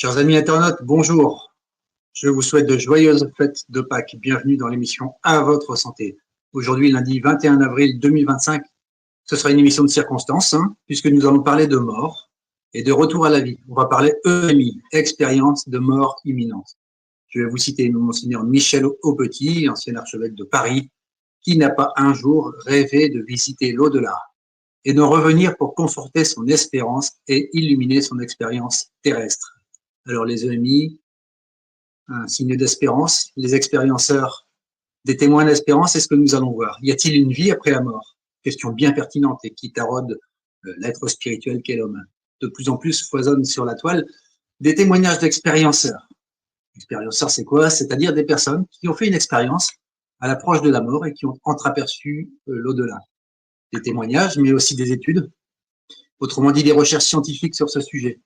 Chers amis internautes, bonjour. Je vous souhaite de joyeuses fêtes de Pâques. Bienvenue dans l'émission À votre santé. Aujourd'hui, lundi 21 avril 2025, ce sera une émission de circonstance, puisque nous allons parler de mort et de retour à la vie. On va parler EMI, expérience de mort imminente. Je vais vous citer Monseigneur Michel Aupetit, ancien archevêque de Paris, qui n'a pas un jour rêvé de visiter l'au-delà et de revenir pour conforter son espérance et illuminer son expérience terrestre. Alors les EMI, un signe d'espérance, les expérienceurs, des témoins d'espérance, c'est ce que nous allons voir. Y a-t-il une vie après la mort? Question bien pertinente et qui taraude l'être spirituel qu'est l'homme. De plus en plus foisonnent sur la toile des témoignages d'expérienceurs. Expérienceurs, c'est quoi? C'est-à-dire des personnes qui ont fait une expérience à l'approche de la mort et qui ont entreaperçu l'au-delà. Des témoignages, mais aussi des études. Autrement dit, des recherches scientifiques sur ce sujet.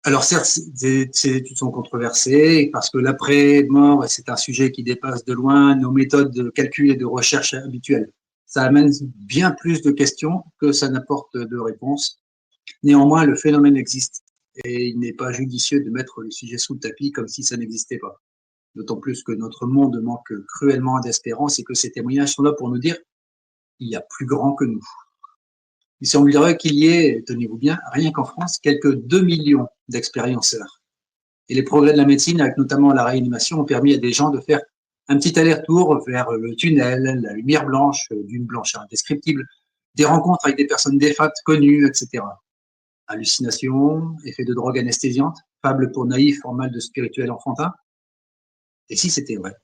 Alors certes, ces études sont controversées parce que l'après-mort, c'est un sujet qui dépasse de loin nos méthodes de calcul et de recherche habituelles. Ça amène bien plus de questions que ça n'apporte de réponses. Néanmoins, le phénomène existe et il n'est pas judicieux de mettre le sujet sous le tapis comme si ça n'existait pas. D'autant plus que notre monde manque cruellement d'espérance et que ces témoignages sont là pour nous dire qu'il y a plus grand que nous. Il semblerait qu'il y ait, tenez-vous bien, rien qu'en France, quelques 2 millions d'expérienceurs. Et les progrès de la médecine, avec notamment la réanimation, ont permis à des gens de faire un petit aller-retour vers le tunnel, la lumière blanche, d'une blancheur indescriptible, des rencontres avec des personnes défuntes connues, etc. Hallucinations, effets de drogue anesthésiante, fables pour naïfs en mal de spirituel enfantin. Et si c'était vrai?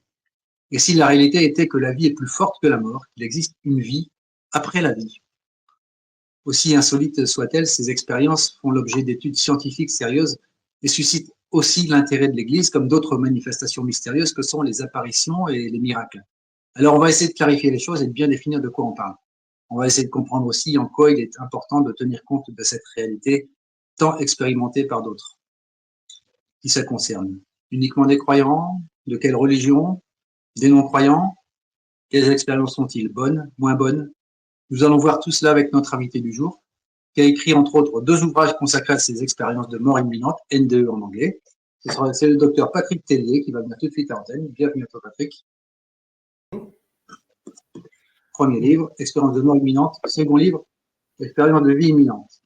Et si la réalité était que la vie est plus forte que la mort, qu'il existe une vie après la vie? Aussi insolites soient-elles, ces expériences font l'objet d'études scientifiques sérieuses et suscitent aussi l'intérêt de l'Église comme d'autres manifestations mystérieuses que sont les apparitions et les miracles. Alors on va essayer de clarifier les choses et de bien définir de quoi on parle. On va essayer de comprendre aussi en quoi il est important de tenir compte de cette réalité tant expérimentée par d'autres. Qui ça concerne? Uniquement des croyants? De quelle religion? Des non-croyants? Quelles expériences sont-ils? Bonnes? Moins bonnes? Nous allons voir tout cela avec notre invité du jour, qui a écrit entre autres 2 ouvrages consacrés à ses expériences de mort imminente, NDE en anglais. C'est le docteur Patrick Tellier qui va venir tout de suite à l'antenne. Bienvenue à toi, Patrick. Premier livre, Expérience de mort imminente. Second livre, Expérience de vie imminente.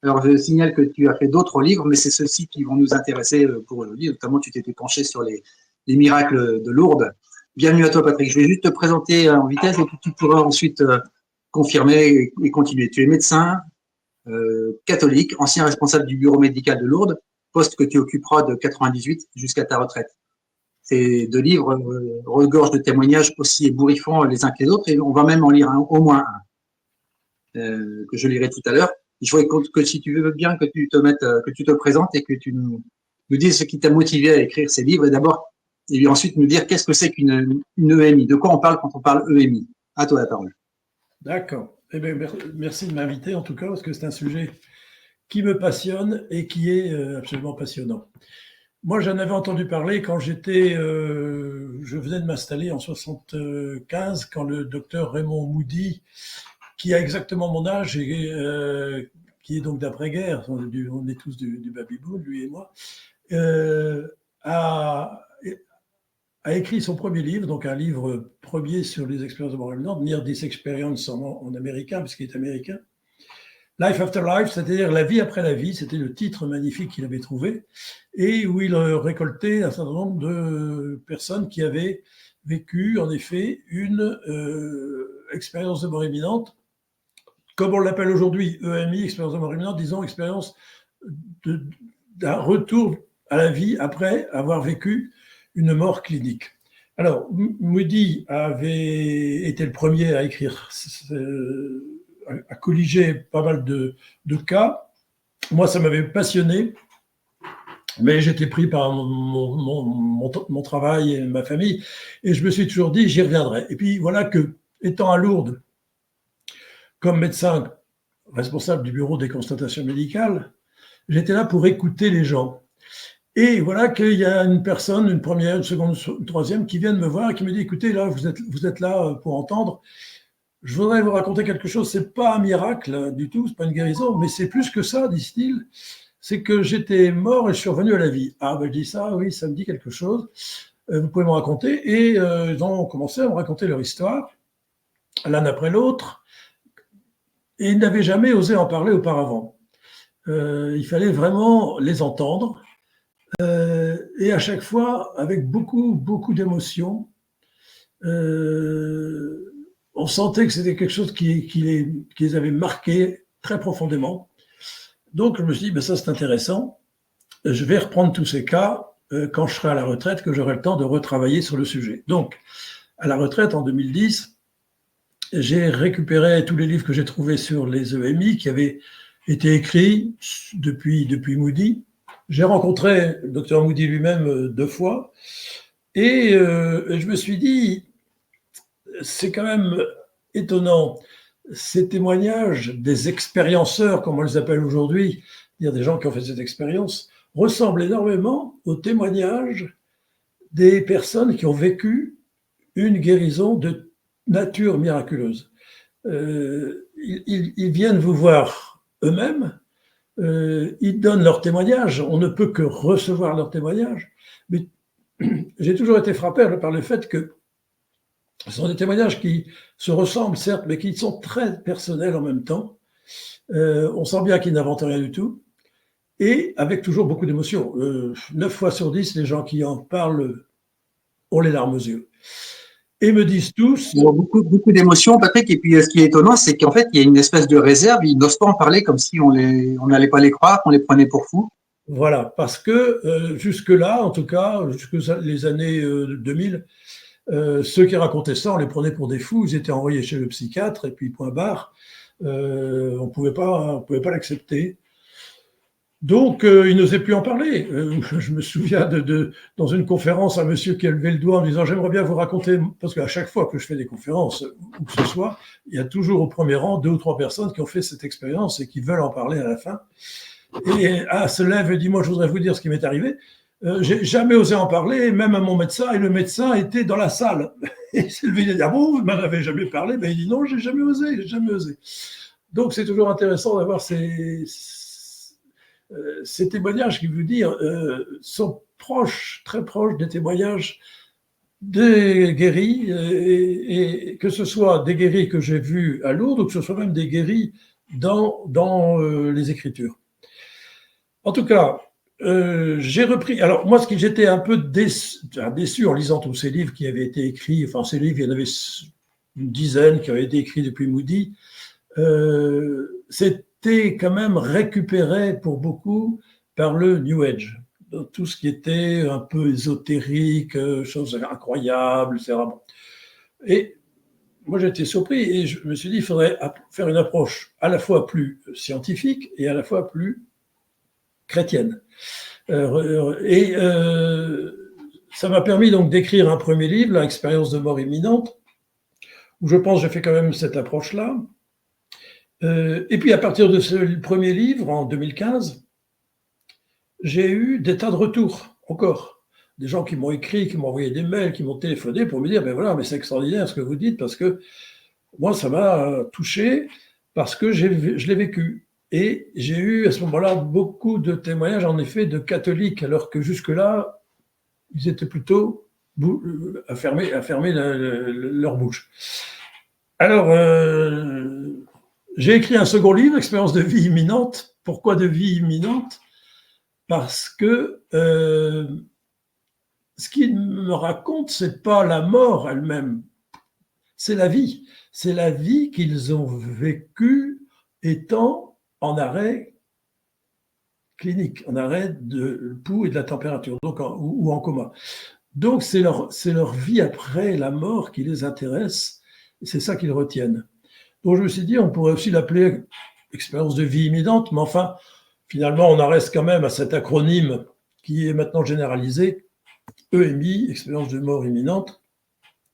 Alors, je signale que tu as fait d'autres livres, mais c'est ceux-ci qui vont nous intéresser pour aujourd'hui. Notamment, tu t'étais penché sur les miracles de Lourdes. Bienvenue à toi, Patrick. Je vais juste te présenter en vitesse et puis tu pourras ensuite confirmer et continuer. Tu es médecin, catholique, ancien responsable du bureau médical de Lourdes, poste que tu occuperas de 98 jusqu'à ta retraite. Ces 2 livres regorgent de témoignages aussi ébouriffants les uns que les autres, et on va même en lire au moins un, que je lirai tout à l'heure. Je voudrais que si tu veux bien que tu te mettes, que tu te présentes et que tu nous dises ce qui t'a motivé à écrire ces livres, et ensuite nous dire qu'est-ce que c'est qu'une EMI, de quoi on parle quand on parle EMI. À toi la parole. D'accord. Eh bien, merci de m'inviter en tout cas, parce que c'est un sujet qui me passionne et qui est absolument passionnant. Moi, j'en avais entendu parler quand je venais de m'installer en 75, quand le docteur Raymond Moody, qui a exactement mon âge et qui est donc d'après-guerre, on est tous du baby-boom, lui et moi, a écrit son premier livre, donc un livre premier sur les expériences de mort imminente, Near Death Experience en américain, puisqu'il est américain. Life After Life, c'est-à-dire la vie après la vie, c'était le titre magnifique qu'il avait trouvé, et où il récoltait un certain nombre de personnes qui avaient vécu, en effet, une expérience de mort imminente, comme on l'appelle aujourd'hui, EMI, expérience de mort imminente, disons expérience d'un retour à la vie après avoir vécu une mort clinique. Alors, Moody avait été le premier à écrire, à colliger pas mal de cas. Moi, ça m'avait passionné, mais j'étais pris par mon travail et ma famille, et je me suis toujours dit, j'y reviendrai. Et puis voilà que, étant à Lourdes, comme médecin responsable du bureau des constatations médicales, j'étais là pour écouter les gens. Et voilà qu'il y a une personne, une première, une seconde, une troisième, qui viennent me voir et qui me dit, écoutez, là, vous êtes là pour entendre. Je voudrais vous raconter quelque chose. C'est pas un miracle du tout, c'est pas une guérison, mais c'est plus que ça, disent-ils. c'est que j'étais mort et je suis revenu à la vie. Ah, ben je dis ça, oui, ça me dit quelque chose. Vous pouvez me raconter. Et ils ont commencé à me raconter leur histoire, l'un après l'autre. Et ils n'avaient jamais osé en parler auparavant. Il fallait vraiment les entendre. Et à chaque fois, avec beaucoup, beaucoup d'émotion. On sentait que c'était quelque chose qui les avait marqués très profondément. Donc, je me suis dit, ben ça, c'est intéressant. Je vais reprendre tous ces cas quand je serai à la retraite, que j'aurai le temps de retravailler sur le sujet. Donc, à la retraite, en 2010, j'ai récupéré tous les livres que j'ai trouvés sur les EMI qui avaient été écrits depuis Moody. J'ai rencontré le docteur Moody lui-même 2 fois. Et je me suis dit, c'est quand même étonnant, ces témoignages des expérienceurs, comme on les appelle aujourd'hui, c'est-à-dire des gens qui ont fait cette expérience, ressemblent énormément aux témoignages des personnes qui ont vécu une guérison de nature miraculeuse. Ils viennent vous voir eux-mêmes, ils donnent leur témoignage, on ne peut que recevoir leur témoignage, mais j'ai toujours été frappé par le fait que ce sont des témoignages qui se ressemblent, certes, mais qui sont très personnels en même temps. On sent bien qu'ils n'inventent rien du tout, et avec toujours beaucoup d'émotion. 9 fois sur 10, les gens qui en parlent ont les larmes aux yeux. Et me disent tous... Il y a beaucoup d'émotions, Patrick, et puis ce qui est étonnant, c'est qu'en fait, il y a une espèce de réserve, ils n'osent pas en parler comme si on n'allait pas les croire, qu'on les prenait pour fous. Voilà, parce que jusque-là, en tout cas, jusque les années 2000, ceux qui racontaient ça, on les prenait pour des fous, ils étaient envoyés chez le psychiatre, et puis point barre, on pouvait pas l'accepter. Donc, ils n'osaient plus en parler. Je me souviens dans une conférence, un monsieur qui a levé le doigt en disant « J'aimerais bien vous raconter », parce qu'à chaque fois que je fais des conférences, où que ce soit, il y a toujours au premier rang 2 ou 3 personnes qui ont fait cette expérience et qui veulent en parler à la fin. Et se lève et dit « Moi, je voudrais vous dire ce qui m'est arrivé. J'ai jamais osé en parler, même à mon médecin, et le médecin était dans la salle. » Et il s'est levé, il a dit « Ah bon, vous m'en avez jamais parlé ?» Ben, il dit « Non, j'ai jamais osé. » Donc, c'est toujours intéressant d'avoir ces témoignages qui, vous dire, sont proches, très proches des témoignages des guéris, et que ce soit des guéris que j'ai vus à Lourdes ou que ce soit même des guéris dans les Écritures. En tout cas, j'ai repris. Alors, moi, j'étais un peu déçu en lisant tous ces livres qui avaient été écrits. Enfin, ces livres, il y en avait une dizaine qui avaient été écrits depuis Moody. C'était quand même récupéré pour beaucoup par le New Age. Donc, tout ce qui était un peu ésotérique, choses incroyables, etc. Et moi, j'étais surpris et je me suis dit, il faudrait faire une approche à la fois plus scientifique et à la fois plus chrétienne. Ça m'a permis donc d'écrire un premier livre, L'expérience de mort imminente, où je pense que j'ai fait quand même cette approche-là. Et puis à partir de ce premier livre, en 2015, j'ai eu des tas de retours, encore. Des gens qui m'ont écrit, qui m'ont envoyé des mails, qui m'ont téléphoné pour me dire, ben voilà, mais c'est extraordinaire ce que vous dites, parce que moi, ça m'a touché, parce que je l'ai vécu. Et j'ai eu à ce moment-là beaucoup de témoignages, en effet, de catholiques, alors que jusque-là, ils étaient plutôt à fermer leur bouche. Alors, j'ai écrit un second livre, Expérience de vie imminente. Pourquoi de vie imminente ? Parce que ce qu'il me raconte, c'est pas la mort elle-même, c'est la vie. C'est la vie qu'ils ont vécue étant en arrêt clinique, en arrêt de pouls et de la température, donc ou en coma. Donc c'est leur vie après la mort qui les intéresse, et c'est ça qu'ils retiennent. Donc je me suis dit, on pourrait aussi l'appeler expérience de vie imminente, mais enfin, finalement, on en reste quand même à cet acronyme qui est maintenant généralisé, EMI, expérience de mort imminente,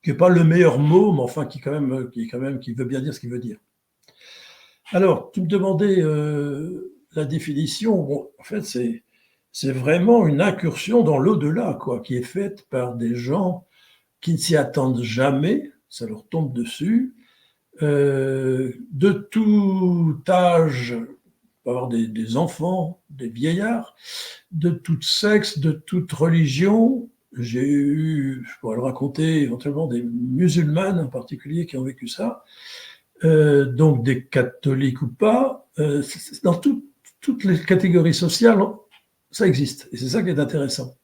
qui n'est pas le meilleur mot, mais enfin qui veut bien dire ce qu'il veut dire. Alors, tu me demandais la définition. Bon, en fait, c'est vraiment une incursion dans l'au-delà, quoi, qui est faite par des gens qui ne s'y attendent jamais, ça leur tombe dessus, de tout âge, peut avoir des enfants, des vieillards, de tout sexe, de toute religion. J'ai eu, je pourrais le raconter, éventuellement des musulmanes en particulier qui ont vécu ça, donc des catholiques ou pas. Dans toutes les catégories sociales, ça existe, et c'est ça qui est intéressant.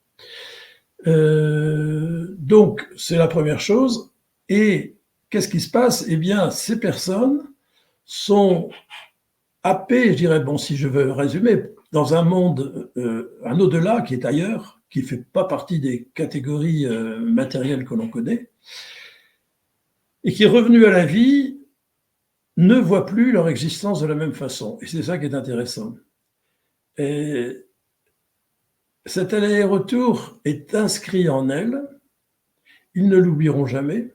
Donc, c'est la première chose. Et qu'est-ce qui se passe? Eh bien, ces personnes sont happées, je dirais, bon, si je veux résumer, dans un monde, un au-delà qui est ailleurs, qui ne fait pas partie des catégories matérielles que l'on connaît, et qui, revenu à la vie, ne voient plus leur existence de la même façon. Et c'est ça qui est intéressant. Et cet aller-retour est inscrit en elles. Ils ne l'oublieront jamais.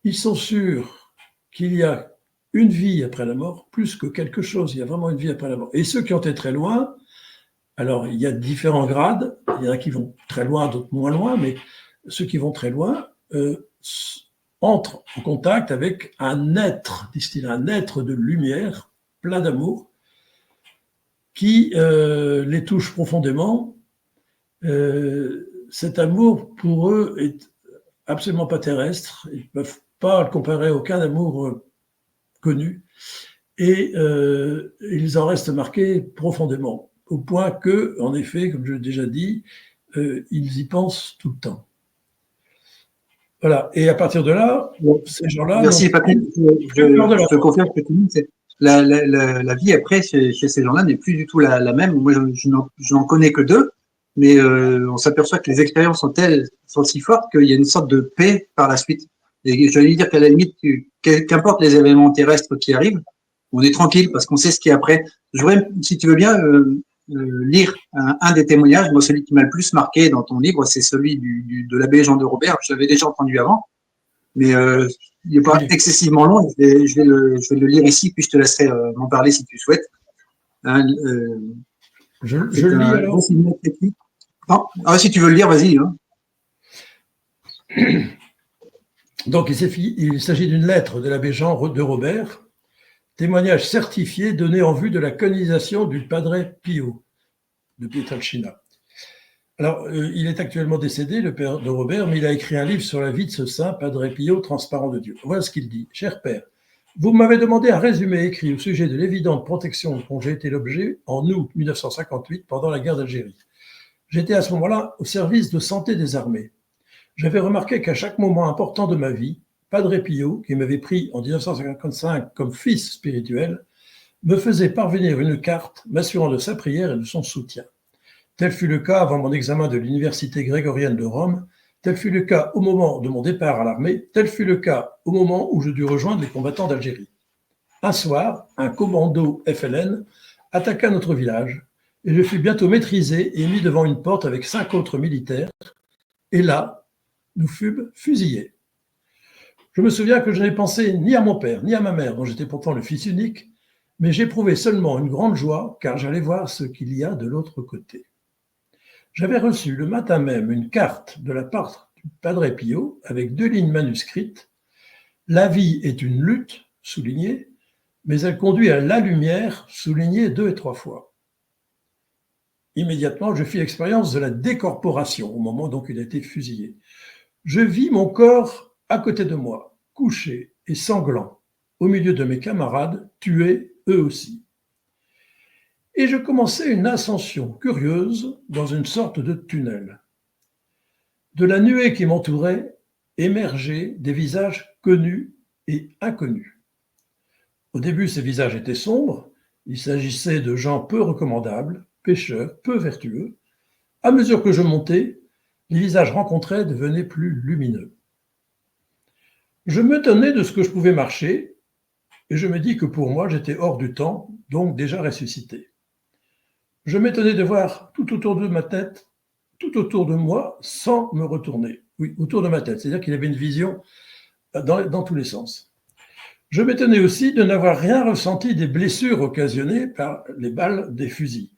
Ils sont sûrs qu'il y a une vie après la mort, plus que quelque chose. Il y a vraiment une vie après la mort. Et ceux qui ont été très loin, alors il y a différents grades. Il y en a qui vont très loin, d'autres moins loin, mais ceux qui vont très loin entrent en contact avec un être, disent-ils, un être de lumière, plein d'amour, qui les touche profondément. Cet amour, pour eux, est absolument pas terrestre. Ils ne peuvent pas le comparer à aucun amour connu. Et ils en restent marqués profondément, au point que, en effet, comme je l'ai déjà dit, ils y pensent tout le temps. Voilà. Et à partir de là, ces gens-là... Merci, Patrick. Je te confirme ce que tu dis. La vie après, chez ces gens-là, n'est plus du tout la même. Moi, je n'en connais que deux, mais on s'aperçoit que les expériences sont si fortes qu'il y a une sorte de paix par la suite. Et j'allais dire qu'à la limite, qu'importe les événements terrestres qui arrivent, on est tranquille parce qu'on sait ce qui est après. Je voudrais, si tu veux bien, lire un des témoignages. Moi, celui qui m'a le plus marqué dans ton livre, c'est celui de l'abbé Jean de Robert. Je l'avais déjà entendu avant, mais il n'est pas excessivement long. Je vais le lire ici, puis je te laisserai m'en parler si tu souhaites. Hein, je le lis alors. Ah, si tu veux le lire, vas-y. Hein. Donc, il s'agit d'une lettre de l'abbé Jean de Robert, témoignage certifié donné en vue de la canonisation du Padre Pio de Pietrelcina. Alors, il est actuellement décédé, le père de Robert, mais il a écrit un livre sur la vie de ce saint, Padre Pio, transparent de Dieu. Voilà ce qu'il dit. Cher père, vous m'avez demandé un résumé écrit au sujet de l'évidente protection dont j'ai été l'objet en août 1958 pendant la guerre d'Algérie. J'étais à ce moment-là au service de santé des armées. J'avais remarqué qu'à chaque moment important de ma vie, Padre Pio, qui m'avait pris en 1955 comme fils spirituel, me faisait parvenir une carte m'assurant de sa prière et de son soutien. Tel fut le cas avant mon examen de l'université grégorienne de Rome, tel fut le cas au moment de mon départ à l'armée, tel fut le cas au moment où je dus rejoindre les combattants d'Algérie. Un soir, un commando FLN attaqua notre village et je fus bientôt maîtrisé et mis devant une porte avec 5 autres militaires. Et là, nous fûmes fusillés. Je me souviens que je n'ai pensé ni à mon père, ni à ma mère, dont j'étais pourtant le fils unique, mais j'éprouvais seulement une grande joie, car j'allais voir ce qu'il y a de l'autre côté. J'avais reçu le matin même une carte de la part du Padre Pio, avec 2 lignes manuscrites. La vie est une lutte, soulignée, mais elle conduit à la lumière, soulignée 2 et 3 fois. Immédiatement, je fis l'expérience de la décorporation, au moment donc il a été fusillé. Je vis mon corps à côté de moi, couché et sanglant, au milieu de mes camarades, tués eux aussi. Et je commençais une ascension curieuse dans une sorte de tunnel. De la nuée qui m'entourait émergeaient des visages connus et inconnus. Au début, ces visages étaient sombres, il s'agissait de gens peu recommandables, pécheurs, peu vertueux. À mesure que je montais, les visages rencontrés devenaient plus lumineux. Je m'étonnais de ce que je pouvais marcher, et je me dis que pour moi, j'étais hors du temps, donc déjà ressuscité. Je m'étonnais de voir tout autour de ma tête, tout autour de moi, sans me retourner. Oui, autour de ma tête, c'est-à-dire qu'il avait une vision dans tous les sens. Je m'étonnais aussi de n'avoir rien ressenti des blessures occasionnées par les balles des fusils.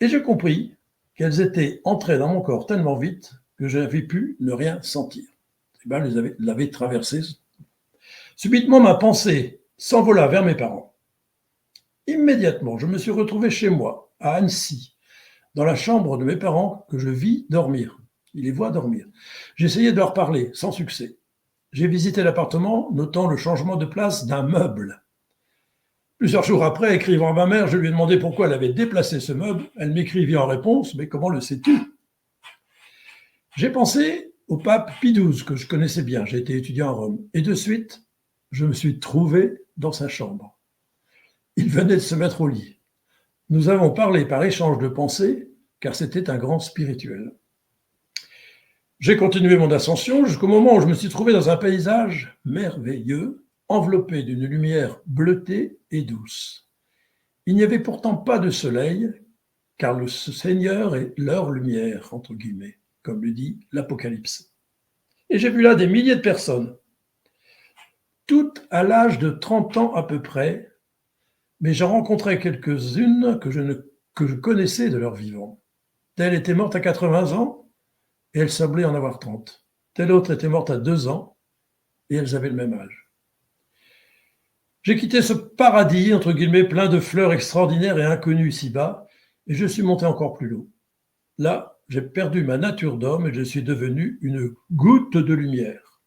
Et je compris qu'elles étaient entrées dans mon corps tellement vite que j'avais pu ne rien sentir. Les balles l'avaient traversé. Subitement, ma pensée s'envola vers mes parents. Immédiatement, je me suis retrouvé chez moi, à Annecy, dans la chambre de mes parents que je vis dormir. Il les voit dormir. J'essayais de leur parler, sans succès. J'ai visité l'appartement, notant le changement de place d'un meuble. Plusieurs jours après, écrivant à ma mère, je lui ai demandé pourquoi elle avait déplacé ce meuble. Elle m'écrivit en réponse, mais comment le sais-tu? J'ai pensé au pape Pie XII, que je connaissais bien, j'ai été étudiant à Rome, et de suite, je me suis trouvé dans sa chambre. Il venait de se mettre au lit. Nous avons parlé par échange de pensées, car c'était un grand spirituel. J'ai continué mon ascension jusqu'au moment où je me suis trouvé dans un paysage merveilleux, enveloppé d'une lumière bleutée et douce. Il n'y avait pourtant pas de soleil, car le Seigneur est leur lumière, entre guillemets, comme le dit l'Apocalypse. Et j'ai vu là des milliers de personnes, toutes à l'âge de 30 ans à peu près, mais j'en rencontrais quelques-unes que je connaissais de leur vivant. Telle était morte à 80 ans, et elle semblait en avoir 30. Telle autre était morte à 2 ans, et elles avaient le même âge. J'ai quitté ce paradis, entre guillemets, plein de fleurs extraordinaires et inconnues ici-bas, et je suis monté encore plus haut. Là, j'ai perdu ma nature d'homme et je suis devenu une goutte de lumière.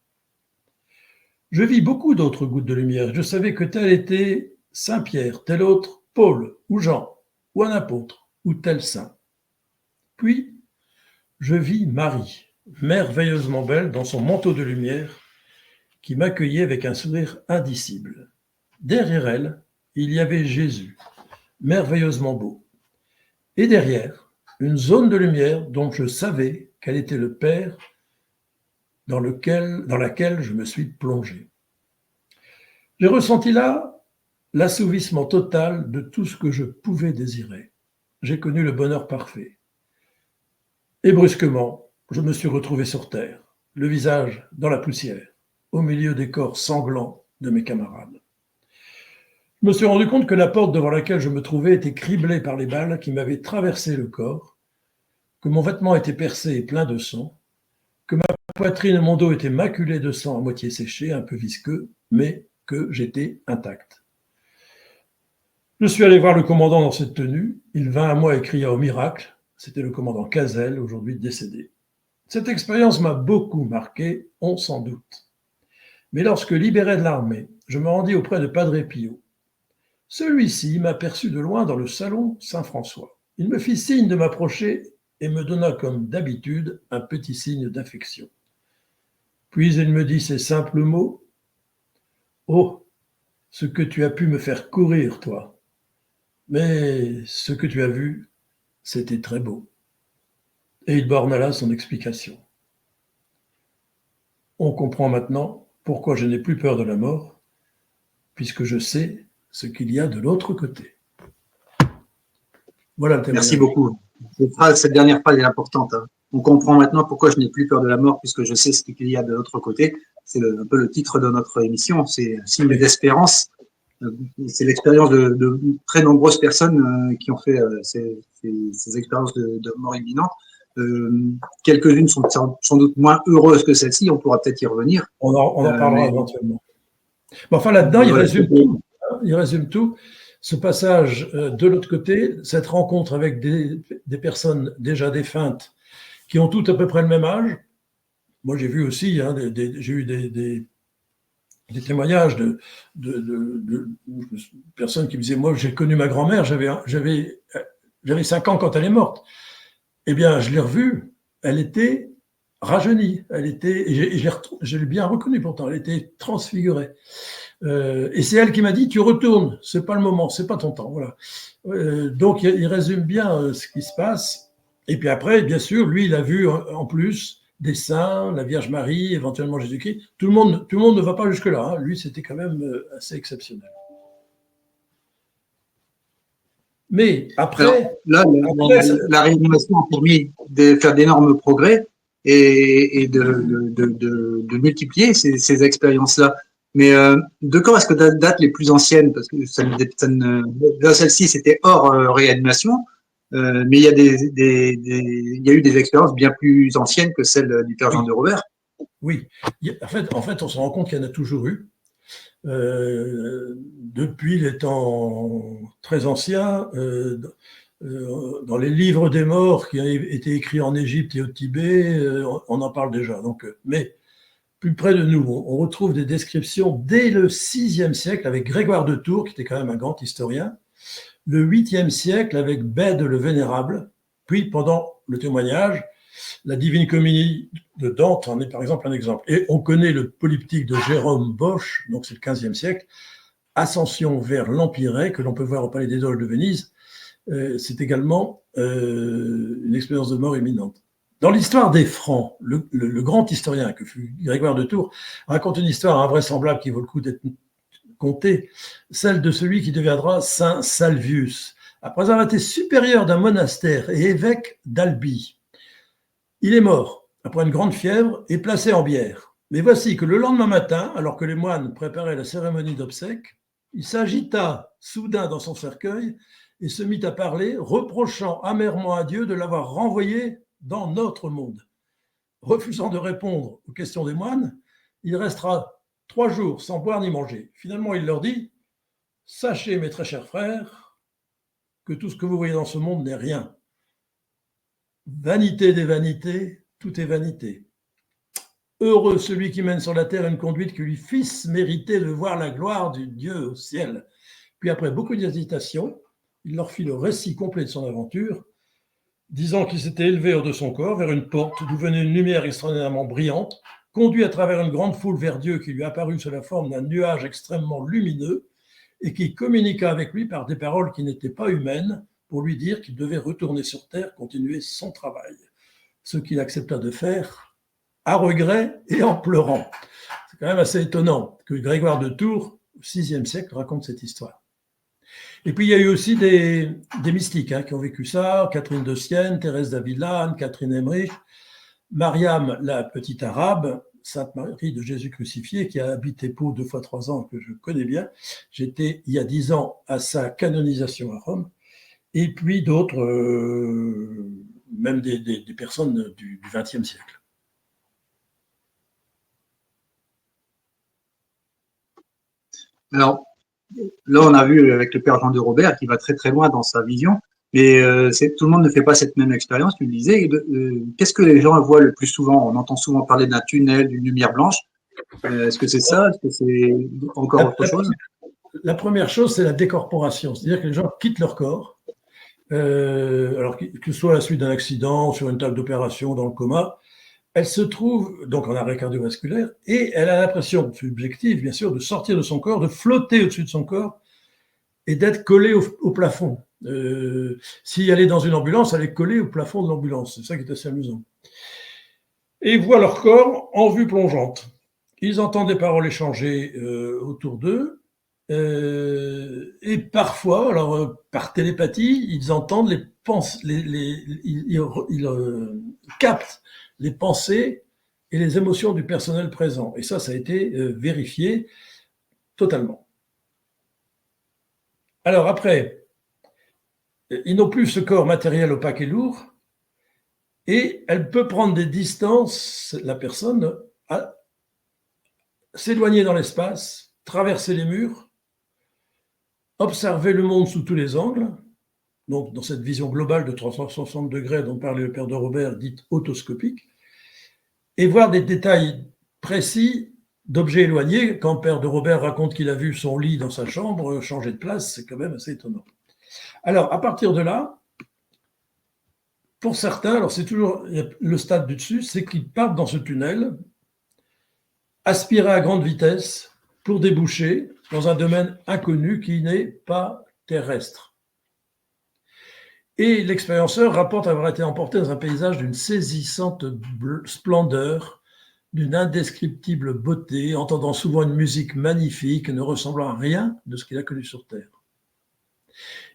Je vis beaucoup d'autres gouttes de lumière. Je savais que tel était Saint Pierre, tel autre Paul ou Jean, ou un apôtre, ou tel saint. Puis, je vis Marie, merveilleusement belle dans son manteau de lumière, qui m'accueillait avec un sourire indicible. Derrière elle, il y avait Jésus, merveilleusement beau. Et derrière, une zone de lumière dont je savais qu'elle était le Père dans laquelle je me suis plongé. J'ai ressenti là l'assouvissement total de tout ce que je pouvais désirer. J'ai connu le bonheur parfait. Et brusquement, je me suis retrouvé sur terre, le visage dans la poussière, au milieu des corps sanglants de mes camarades. Je me suis rendu compte que la porte devant laquelle je me trouvais était criblée par les balles qui m'avaient traversé le corps, que mon vêtement était percé et plein de sang, que ma poitrine et mon dos étaient maculés de sang à moitié séché, un peu visqueux, mais que j'étais intact. Je suis allé voir le commandant dans cette tenue. Il vint à moi et cria au miracle. C'était le commandant Cazel, aujourd'hui décédé. Cette expérience m'a beaucoup marqué, on s'en doute. Mais lorsque libéré de l'armée, je me rendis auprès de Padre Pio. Celui-ci m'aperçut de loin dans le salon Saint-François. Il me fit signe de m'approcher et me donna comme d'habitude un petit signe d'affection. Puis il me dit ces simples mots. « Oh, ce que tu as pu me faire courir, toi. Mais ce que tu as vu, c'était très beau. » Et il borna là son explication. On comprend maintenant pourquoi je n'ai plus peur de la mort, puisque je sais ce qu'il y a de l'autre côté. Voilà le témoignage. Merci beaucoup. Cette dernière phrase est importante. Hein. On comprend maintenant pourquoi je n'ai plus peur de la mort, puisque je sais ce qu'il y a de l'autre côté. C'est un peu le titre de notre émission. C'est un signe d'espérance. C'est l'expérience de très nombreuses personnes qui ont fait ces expériences de mort imminente. Quelques-unes sont sans doute moins heureuses que celle-ci. On pourra peut-être y revenir. On en parlera éventuellement. Mais enfin, là-dedans, il résume tout. Il résume tout. Ce passage de l'autre côté, cette rencontre avec des personnes déjà défuntes qui ont toutes à peu près le même âge. Moi, j'ai vu aussi, j'ai eu des témoignages de personnes qui me disaient, moi, j'ai connu ma grand-mère, j'avais 5 ans quand elle est morte. Eh bien, je l'ai revue, elle était rajeunie, je l'ai bien reconnue pourtant, elle était transfigurée. Et c'est elle qui m'a dit, tu retournes, c'est pas le moment, c'est pas ton temps. Voilà. Donc, il résume bien ce qui se passe. Et puis après, bien sûr, lui, il a vu en plus des saints, la Vierge Marie, éventuellement Jésus-Christ. Tout le monde ne va pas jusque-là. Hein. Lui, c'était quand même assez exceptionnel. Mais après... Alors, la réanimation a permis de faire d'énormes progrès et de multiplier ces expériences-là. Mais de quand est-ce que datent les plus anciennes? Parce que celle-ci, c'était hors réanimation. Mais il y a eu des expériences bien plus anciennes que celle du Père Jean de Robert. Oui, en fait, on se rend compte qu'il y en a toujours eu. depuis les temps très anciens, dans les livres des morts qui ont été écrits en Égypte et au Tibet, on en parle déjà. Donc, mais plus près de nous, on retrouve des descriptions dès le VIe siècle avec Grégoire de Tours, qui était quand même un grand historien, le 8e siècle avec Bède le Vénérable, puis pendant le témoignage, la Divine Comédie de Dante en est par exemple un exemple. Et on connaît le polyptyque de Jérôme Bosch, donc c'est le 15e siècle, Ascension vers l'Empyrée, que l'on peut voir au Palais des Doges de Venise. C'est également une expérience de mort imminente. Dans l'histoire des Francs, le grand historien que fut Grégoire de Tours raconte une histoire invraisemblable qui vaut le coup d'être contée, celle de celui qui deviendra Saint Salvius. Après avoir été supérieur d'un monastère et évêque d'Albi, il est mort après une grande fièvre et placé en bière. Mais voici que le lendemain matin, alors que les moines préparaient la cérémonie d'obsèques, il s'agita soudain dans son cercueil et se mit à parler, reprochant amèrement à Dieu de l'avoir renvoyé dans notre monde. Refusant de répondre aux questions des moines, il restera 3 jours sans boire ni manger. Finalement, il leur dit « Sachez, mes très chers frères, que tout ce que vous voyez dans ce monde n'est rien. Vanité des vanités, tout est vanité. Heureux celui qui mène sur la terre une conduite qui lui fisse mériter de voir la gloire du Dieu au ciel. » Puis après beaucoup d'hésitation, il leur fit le récit complet de son aventure, disant qu'il s'était élevé hors de son corps vers une porte d'où venait une lumière extraordinairement brillante, conduit à travers une grande foule vers Dieu qui lui apparut sous la forme d'un nuage extrêmement lumineux et qui communiqua avec lui par des paroles qui n'étaient pas humaines pour lui dire qu'il devait retourner sur terre, continuer son travail. Ce qu'il accepta de faire à regret et en pleurant. C'est quand même assez étonnant que Grégoire de Tours, au VIe siècle, raconte cette histoire. Et puis il y a eu aussi des mystiques qui ont vécu ça, Catherine de Sienne, Thérèse d'Avila, Anne-Catherine Emmerich, Mariam, la petite arabe, Sainte Marie de Jésus crucifié, qui a habité Pau 2 fois 3 ans, que je connais bien. J'étais il y a 10 ans à sa canonisation à Rome. Et puis d'autres, même des personnes du XXe siècle. Alors, là, on a vu avec le père Jean de Robert qui va très très loin dans sa vision, mais tout le monde ne fait pas cette même expérience. Tu le disais, qu'est-ce que les gens voient le plus souvent? On entend souvent parler d'un tunnel, d'une lumière blanche. Est-ce que c'est ça? Est-ce que c'est encore autre chose? La première chose, c'est la décorporation, c'est-à-dire que les gens quittent leur corps, alors que ce soit à la suite d'un accident, sur une table d'opération, dans le coma. Elle se trouve donc en arrêt cardiovasculaire et elle a l'impression subjective, bien sûr, de sortir de son corps, de flotter au-dessus de son corps et d'être collée au plafond. Si elle est dans une ambulance, elle est collée au plafond de l'ambulance. C'est ça qui est assez amusant. Et ils voient leur corps en vue plongeante. Ils entendent des paroles échangées autour d'eux. Et parfois, alors par télépathie, ils entendent les pensées, ils captent les pensées et les émotions du personnel présent. Et ça a été vérifié totalement. Alors après, ils n'ont plus ce corps matériel opaque et lourd, et elle peut prendre des distances, la personne, à s'éloigner dans l'espace, traverser les murs, observer le monde sous tous les angles, donc dans cette vision globale de 360 degrés dont parlait le père de Robert, dite autoscopique, et voir des détails précis d'objets éloignés. Quand père de Robert raconte qu'il a vu son lit dans sa chambre changer de place, c'est quand même assez étonnant. Alors, à partir de là, pour certains, alors c'est toujours le stade du dessus, c'est qu'ils partent dans ce tunnel, aspirer à grande vitesse pour déboucher dans un domaine inconnu qui n'est pas terrestre. Et l'expérienceur rapporte avoir été emporté dans un paysage d'une saisissante splendeur, d'une indescriptible beauté, entendant souvent une musique magnifique, ne ressemblant à rien de ce qu'il a connu sur Terre.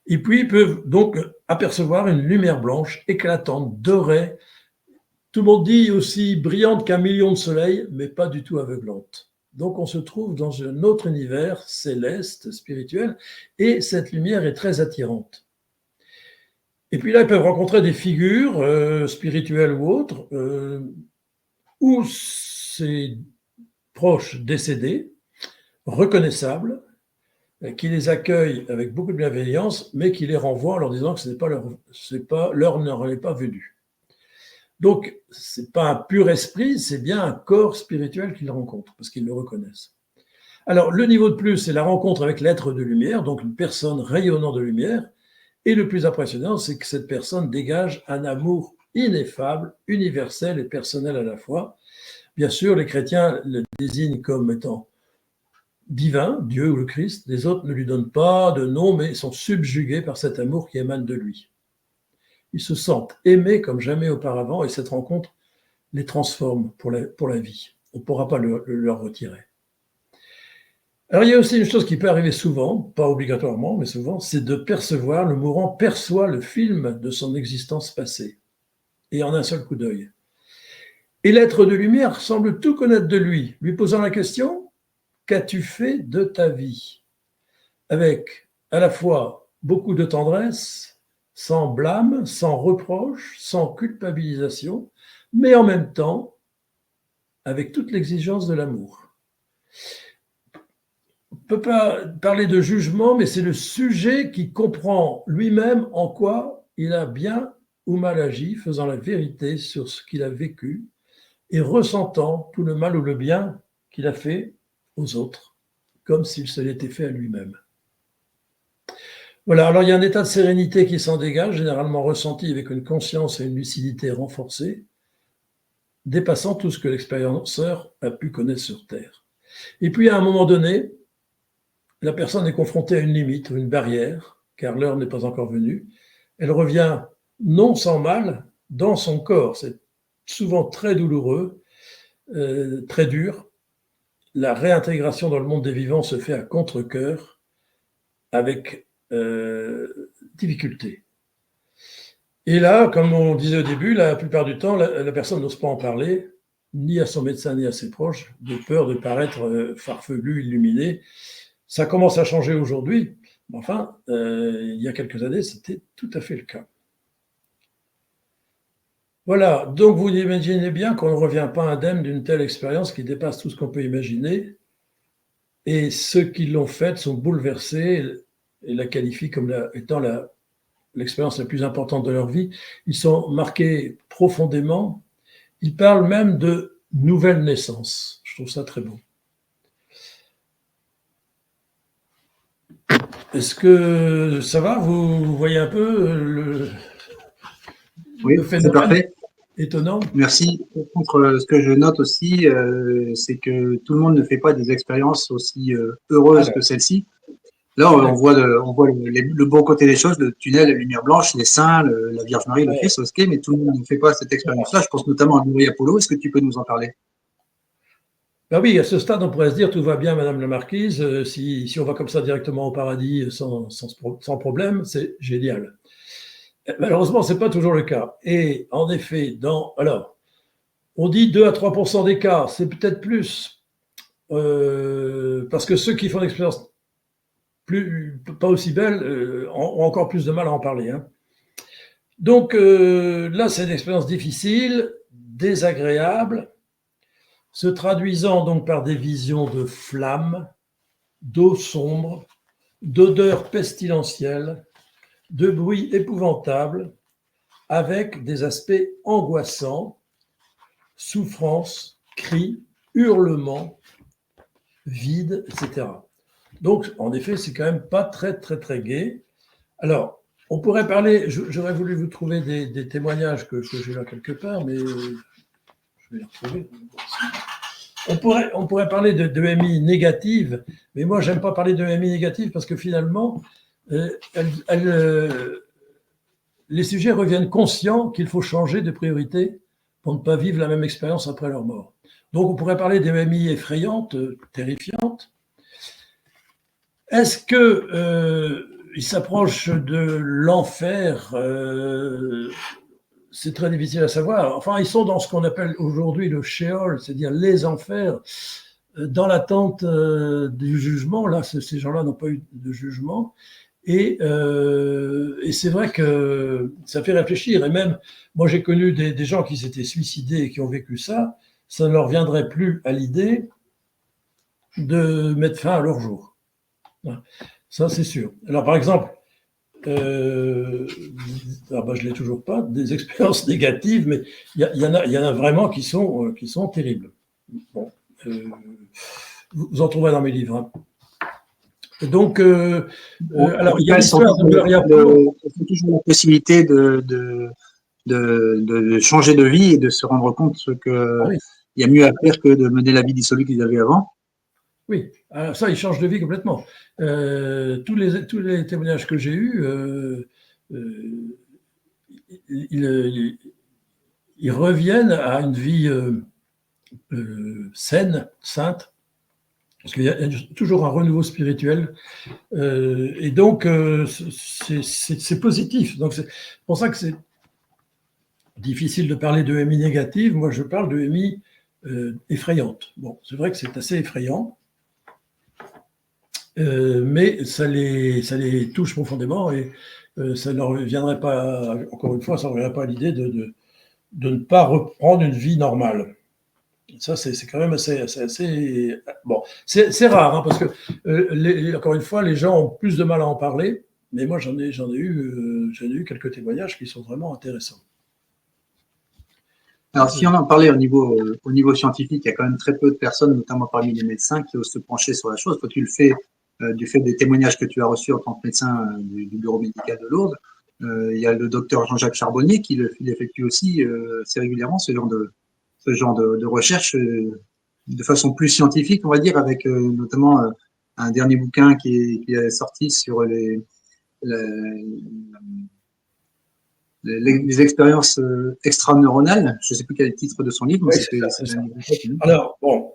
Et puis, ils peuvent donc apercevoir une lumière blanche, éclatante, dorée, tout le monde dit aussi brillante qu'un million de soleils, mais pas du tout aveuglante. Donc on se trouve dans un autre univers céleste, spirituel, et cette lumière est très attirante. Et puis là, ils peuvent rencontrer des figures spirituelles ou autres, ou ces proches décédés, reconnaissables, qui les accueille avec beaucoup de bienveillance, mais qui les renvoie en leur disant que l'heure n'en est pas venue. Donc, ce n'est pas un pur esprit, c'est bien un corps spirituel qu'ils rencontrent, parce qu'ils le reconnaissent. Alors, le niveau de plus, c'est la rencontre avec l'être de lumière, donc une personne rayonnant de lumière, et le plus impressionnant, c'est que cette personne dégage un amour ineffable, universel et personnel à la fois. Bien sûr, les chrétiens le désignent comme étant divin, Dieu ou le Christ. Les autres ne lui donnent pas de nom, mais sont subjugués par cet amour qui émane de lui. Ils se sentent aimés comme jamais auparavant et cette rencontre les transforme pour la vie. On ne pourra pas leur retirer. Alors, il y a aussi une chose qui peut arriver souvent, pas obligatoirement, mais souvent, c'est de percevoir, le mourant perçoit le film de son existence passée, et en un seul coup d'œil. Et l'être de lumière semble tout connaître de lui, lui posant la question, qu'as-tu fait de ta vie? Avec à la fois beaucoup de tendresse, sans blâme, sans reproche, sans culpabilisation, mais en même temps, avec toute l'exigence de l'amour. On ne peut pas parler de jugement, mais c'est le sujet qui comprend lui-même en quoi il a bien ou mal agi, faisant la vérité sur ce qu'il a vécu et ressentant tout le mal ou le bien qu'il a fait aux autres, comme s'il se l'était fait à lui-même. Voilà, alors il y a un état de sérénité qui s'en dégage, généralement ressenti avec une conscience et une lucidité renforcées, dépassant tout ce que l'expérienceur a pu connaître sur Terre. Et puis à un moment donné, la personne est confrontée à une limite, une barrière, car l'heure n'est pas encore venue. Elle revient non sans mal dans son corps. C'est souvent très douloureux, très dur. La réintégration dans le monde des vivants se fait à contre-cœur, avec difficulté. Et là, comme on disait au début, la plupart du temps, la personne n'ose pas en parler, ni à son médecin, ni à ses proches, de peur de paraître farfelu, illuminé. Ça commence à changer aujourd'hui, mais enfin, il y a quelques années, c'était tout à fait le cas. Voilà, donc vous imaginez bien qu'on ne revient pas indemne d'une telle expérience qui dépasse tout ce qu'on peut imaginer, et ceux qui l'ont faite sont bouleversés et la qualifient comme étant l'expérience la plus importante de leur vie. Ils sont marqués profondément, ils parlent même de nouvelle naissance. Je trouve ça très beau. Est-ce que ça va? Vous voyez un peu Oui, le c'est parfait. Étonnant. Merci. Contre ce que je note aussi, c'est que tout le monde ne fait pas des expériences aussi heureuses que celle-ci. Là, on voit le bon côté des choses, le tunnel, la lumière blanche, les saints, la Vierge Marie, le Christ, ok, mais tout le monde ne fait pas cette expérience-là. Je pense notamment à Marie Apollo. Est-ce que tu peux nous en parler? Ben oui, à ce stade, on pourrait se dire tout va bien, Madame la Marquise. Si on va comme ça directement au paradis sans problème, c'est génial. Malheureusement, ce n'est pas toujours le cas. Et en effet, alors, on dit 2 à 3% des cas, c'est peut-être plus, parce que ceux qui font l'expérience pas aussi belle ont encore plus de mal à en parler. Hein. Donc là, c'est une expérience difficile, désagréable, se traduisant donc par des visions de flammes, d'eau sombre, d'odeurs pestilentielles, de bruits épouvantables, avec des aspects angoissants, souffrances, cris, hurlements, vides, etc. Donc, en effet, c'est quand même pas très, très, très gai. Alors, on pourrait parler, j'aurais voulu vous trouver des témoignages que j'ai là quelque part, mais je vais les retrouver. On pourrait parler de EMI négative, mais moi, j'aime pas parler de EMI négative parce que finalement, les sujets reviennent conscients qu'il faut changer de priorité pour ne pas vivre la même expérience après leur mort. Donc, on pourrait parler d'EMI effrayantes, terrifiantes. Est-ce qu'il s'approche de l'enfer? C'est très difficile à savoir. Enfin, ils sont dans ce qu'on appelle aujourd'hui le Sheol, c'est-à-dire les enfers, dans l'attente du jugement. Là, ces gens-là n'ont pas eu de jugement. Et c'est vrai que ça fait réfléchir. Et même, moi, j'ai connu des gens qui s'étaient suicidés et qui ont vécu ça. Ça ne leur viendrait plus à l'idée de mettre fin à leur jour. Ça, c'est sûr. Alors, par exemple, je ne l'ai toujours pas, des expériences négatives, mais il y en a vraiment qui sont terribles. Bon, vous en trouverez dans mes livres. Hein. Donc, alors, il y a l'histoire de Maria Polo. Il faut toujours la possibilité de changer de vie et de se rendre compte qu'il y a mieux à faire que de mener la vie dissolue qu'ils avaient avant. Oui, alors ça, ils changent de vie complètement. Tous les témoignages que j'ai eus, ils reviennent à une vie saine, sainte, parce qu'il y a toujours un renouveau spirituel. Et donc, c'est positif. Donc, c'est pour ça que c'est difficile de parler de EMI négative. Moi, je parle de EMI effrayante. Bon, c'est vrai que c'est assez effrayant. Mais ça les touche profondément et ça ne leur viendrait pas, encore une fois, ça ne reviendrait pas à l'idée de ne pas reprendre une vie normale. Ça, c'est quand même assez bon, c'est rare, hein, parce que, encore une fois, les gens ont plus de mal à en parler, mais moi, j'en ai eu quelques témoignages qui sont vraiment intéressants. Alors, si on en parlait au niveau scientifique, il y a quand même très peu de personnes, notamment parmi les médecins, qui osent se pencher sur la chose. Toi, tu le fais du fait des témoignages que tu as reçus en tant que médecin du bureau médical de Lourdes. Il y a le docteur Jean-Jacques Charbonnier qui effectue aussi assez régulièrement ce genre de recherche de façon plus scientifique, on va dire, avec notamment un dernier bouquin qui est sorti sur les expériences extraneuronales. Je ne sais plus quel est le titre de son livre, mais oui, alors, bon,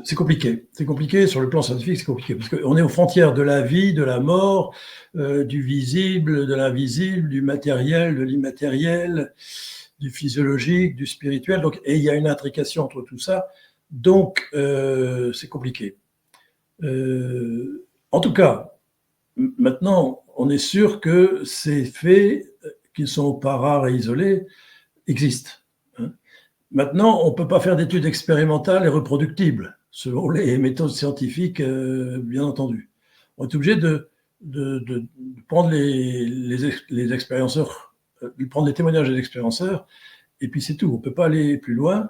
c'est compliqué. C'est compliqué sur le plan scientifique, c'est compliqué parce qu'on est aux frontières de la vie, de la mort, du visible, de l'invisible, du matériel, de l'immatériel, du physiologique, du spirituel. Donc, et il y a une intrication entre tout ça. Donc, c'est compliqué. En tout cas, maintenant, on est sûr que ces faits, qui ne sont pas rares et isolés, existent. Maintenant, on ne peut pas faire d'études expérimentales et reproductibles, selon les méthodes scientifiques, bien entendu. On est obligé de prendre les expérienceurs, de prendre les témoignages des expérienceurs, et puis c'est tout. On ne peut pas aller plus loin.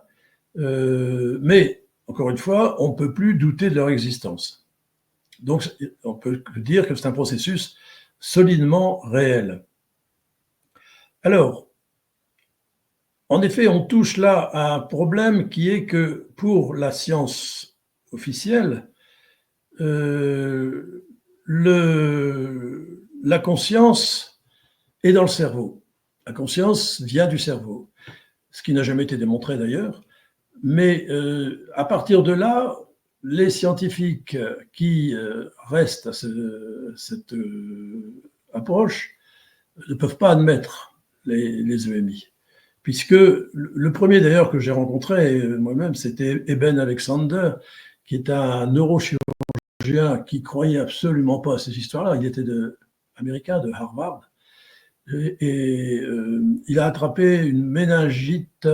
Mais, encore une fois, on ne peut plus douter de leur existence. Donc, on peut dire que c'est un processus solidement réel. Alors, en effet, on touche là à un problème qui est que pour la science officielle, la conscience est dans le cerveau. La conscience vient du cerveau, ce qui n'a jamais été démontré d'ailleurs. Mais à partir de là, les scientifiques qui restent à cette approche ne peuvent pas admettre les EMI. Puisque le premier d'ailleurs que j'ai rencontré moi-même, c'était Eben Alexander, qui est un neurochirurgien qui croyait absolument pas à ces histoires-là. Il était américain de Harvard. Et il a attrapé une méningite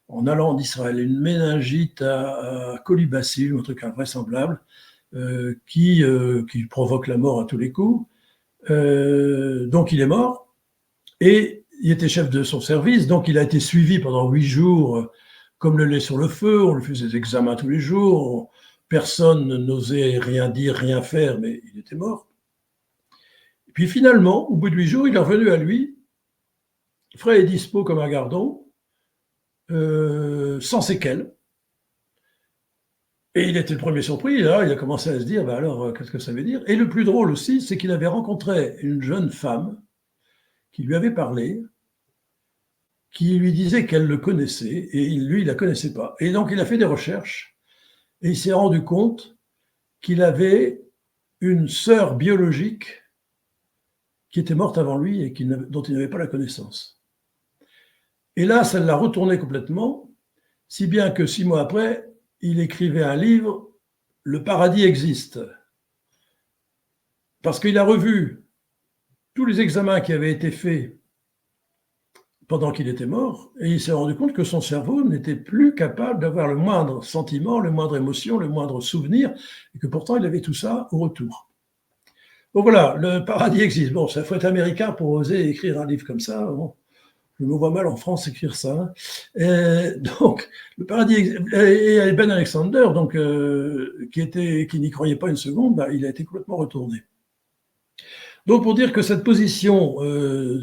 en allant en Israël, une méningite à colibacille, un truc invraisemblable, qui provoque la mort à tous les coups. Donc il est mort. Et il était chef de son service, donc il a été suivi pendant 8 jours comme le lait sur le feu, on lui faisait des examens tous les jours, personne n'osait rien dire, rien faire, mais il était mort. Et puis finalement, au bout de 8 jours, il est revenu à lui, frais et dispo comme un gardon, sans séquelles. Et il était le premier surpris, là, il a commencé à se dire, bah alors, qu'est-ce que ça veut dire? Et le plus drôle aussi, c'est qu'il avait rencontré une jeune femme qui lui avait parlé, qui lui disait qu'elle le connaissait, et lui, il ne la connaissait pas. Et donc, il a fait des recherches, et il s'est rendu compte qu'il avait une sœur biologique qui était morte avant lui et dont il n'avait pas la connaissance. Et là, ça l'a retourné complètement, si bien que 6 mois après, il écrivait un livre, Le paradis existe. Parce qu'il a revu tous les examens qui avaient été faits pendant qu'il était mort, et il s'est rendu compte que son cerveau n'était plus capable d'avoir le moindre sentiment, le moindre émotion, le moindre souvenir, et que pourtant il avait tout ça au retour. Donc voilà, le paradis existe. Bon, ça faut être américain pour oser écrire un livre comme ça. Bon, je me vois mal en France écrire ça. Donc, le paradis et Ben Alexander, donc, qui n'y croyait pas une seconde, bah, il a été complètement retourné. Donc, pour dire que cette position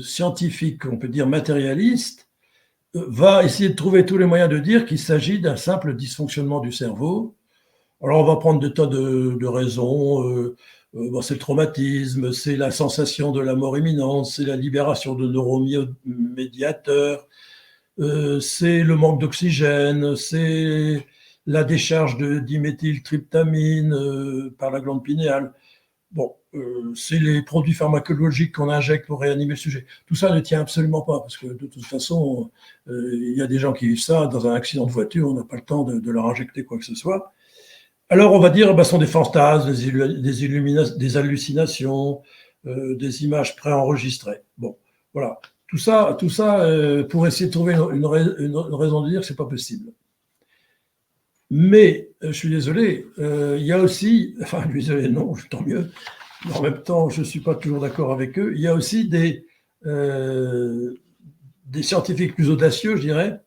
scientifique, on peut dire matérialiste, va essayer de trouver tous les moyens de dire qu'il s'agit d'un simple dysfonctionnement du cerveau. Alors, on va prendre des tas de raisons. Bon, c'est le traumatisme, c'est la sensation de la mort imminente, c'est la libération de neuromédiateurs, c'est le manque d'oxygène, c'est la décharge diméthyltryptamine par la glande pinéale. Bon, c'est les produits pharmacologiques qu'on injecte pour réanimer le sujet. Tout ça ne tient absolument pas, parce que de toute façon, il y a des gens qui vivent ça dans un accident de voiture, on n'a pas le temps de leur injecter quoi que ce soit. Alors, on va dire, ce sont des fantasmes, des hallucinations, des images préenregistrées. Bon, voilà. Tout ça pour essayer de trouver une raison de dire que ce n'est pas possible. Mais, je suis désolé, il y a aussi, enfin, désolé, non, tant mieux, mais en même temps, je ne suis pas toujours d'accord avec eux, il y a aussi des scientifiques plus audacieux, je dirais,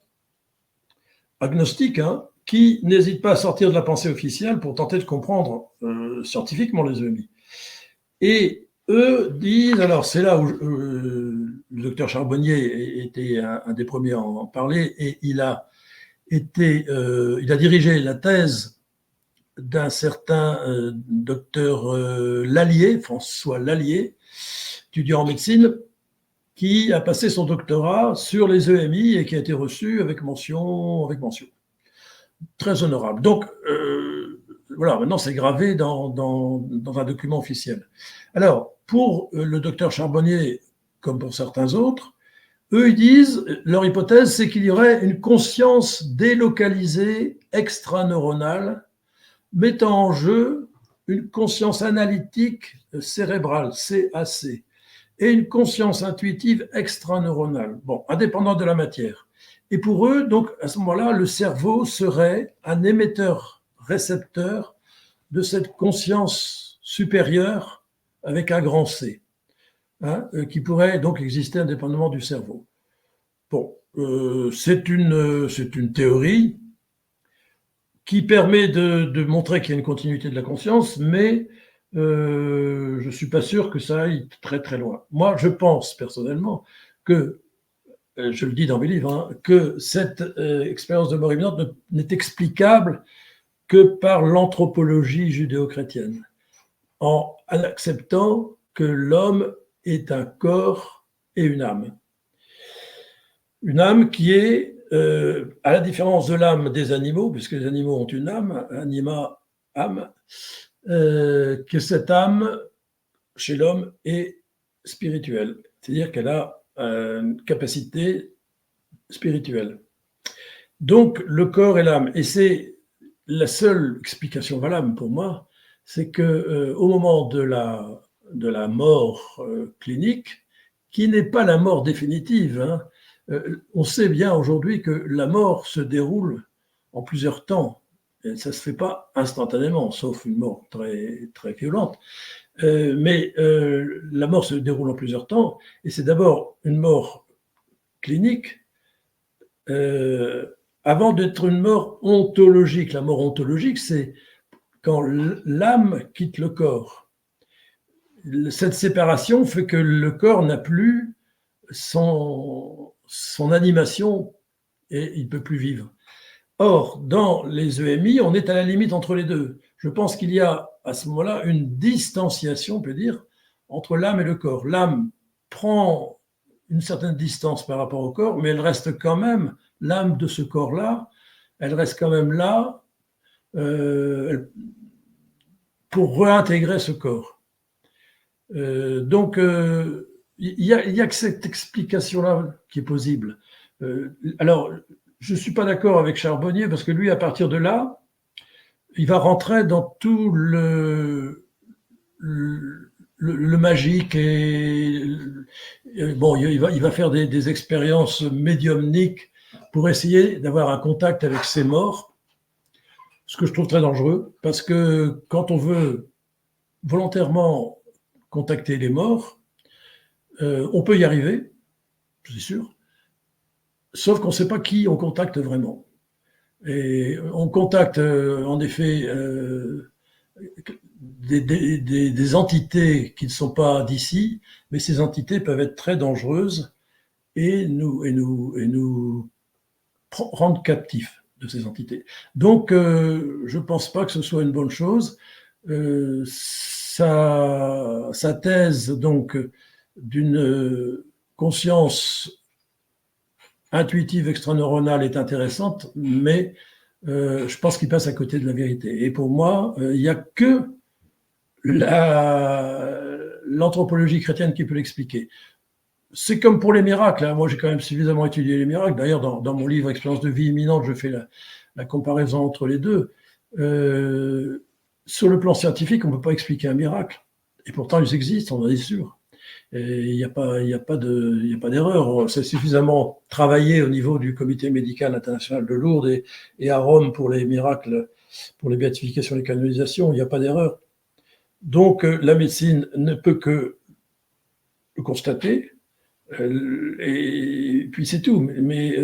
agnostiques, hein, qui n'hésitent pas à sortir de la pensée officielle pour tenter de comprendre scientifiquement les EMI. Et eux disent, alors c'est là où le docteur Charbonnier était un des premiers à en parler, et il a dirigé la thèse d'un certain docteur Lallier, François Lallier, étudiant en médecine, qui a passé son doctorat sur les EMI et qui a été reçu avec mention. Très honorable. Donc, voilà, maintenant c'est gravé dans un document officiel. Alors, pour le docteur Charbonnier, comme pour certains autres, eux, ils disent, leur hypothèse, c'est qu'il y aurait une conscience délocalisée extraneuronale mettant en jeu une conscience analytique cérébrale, CAC, et une conscience intuitive extraneuronale, bon, indépendante de la matière. Et pour eux, donc, à ce moment-là, le cerveau serait un émetteur-récepteur de cette conscience supérieure avec un grand C, hein, qui pourrait donc exister indépendamment du cerveau. Bon, c'est une théorie qui permet de montrer qu'il y a une continuité de la conscience, mais je ne suis pas sûr que ça aille très très loin. Moi, je pense personnellement que, je le dis dans mes livres, hein, que cette expérience de mort imminente n'est explicable que par l'anthropologie judéo-chrétienne, en acceptant que l'homme est un corps et une âme. Une âme qui est, à la différence de l'âme des animaux, puisque les animaux ont une âme, anima, âme, que cette âme, chez l'homme, est spirituelle, c'est-à-dire qu'elle a une capacité spirituelle. Donc, le corps et l'âme, et c'est la seule explication valable pour moi, c'est que au moment de la mort clinique, qui n'est pas la mort définitive, hein, on sait bien aujourd'hui que la mort se déroule en plusieurs temps. Et ça ne se fait pas instantanément, sauf une mort très, très violente. Mais la mort se déroule en plusieurs temps, et c'est d'abord une mort clinique, avant d'être une mort ontologique. La mort ontologique, c'est quand l'âme quitte le corps. Cette séparation fait que le corps n'a plus son animation et il ne peut plus vivre. Or, dans les EMI, on est à la limite entre les deux. Je pense qu'il y a à ce moment-là une distanciation, on peut dire, entre l'âme et le corps. L'âme prend une certaine distance par rapport au corps, mais elle reste quand même, l'âme de ce corps-là, elle reste quand même là pour réintégrer ce corps. Donc, il y a que cette explication-là qui est possible. Alors, je ne suis pas d'accord avec Charbonnier parce que lui, à partir de là, il va rentrer dans tout le magique et bon, il va faire des expériences médiumniques pour essayer d'avoir un contact avec ses morts, ce que je trouve très dangereux, parce que quand on veut volontairement contacter les morts, on peut y arriver, c'est sûr, sauf qu'on ne sait pas qui on contacte vraiment. Et on contacte en effet des entités qui ne sont pas d'ici, mais ces entités peuvent être très dangereuses et nous rendre captifs de ces entités. Donc, je ne pense pas que ce soit une bonne chose. Sa thèse, donc, d'une conscience intuitive extraneuronale est intéressante, mais je pense qu'il passe à côté de la vérité. Et pour moi, il n'y a que l'anthropologie chrétienne qui peut l'expliquer. C'est comme pour les miracles. Hein. Moi, j'ai quand même suffisamment étudié les miracles. D'ailleurs, dans mon livre Expérience de vie imminente, je fais la comparaison entre les deux. Sur le plan scientifique, on ne peut pas expliquer un miracle. Et pourtant, ils existent, on en est sûr. Il n'y a pas d'erreur. C'est suffisamment travaillé au niveau du Comité médical international de Lourdes et à Rome pour les miracles, pour les béatifications et les canonisations. Il n'y a pas d'erreur. Donc, la médecine ne peut que le constater, et puis c'est tout. Mais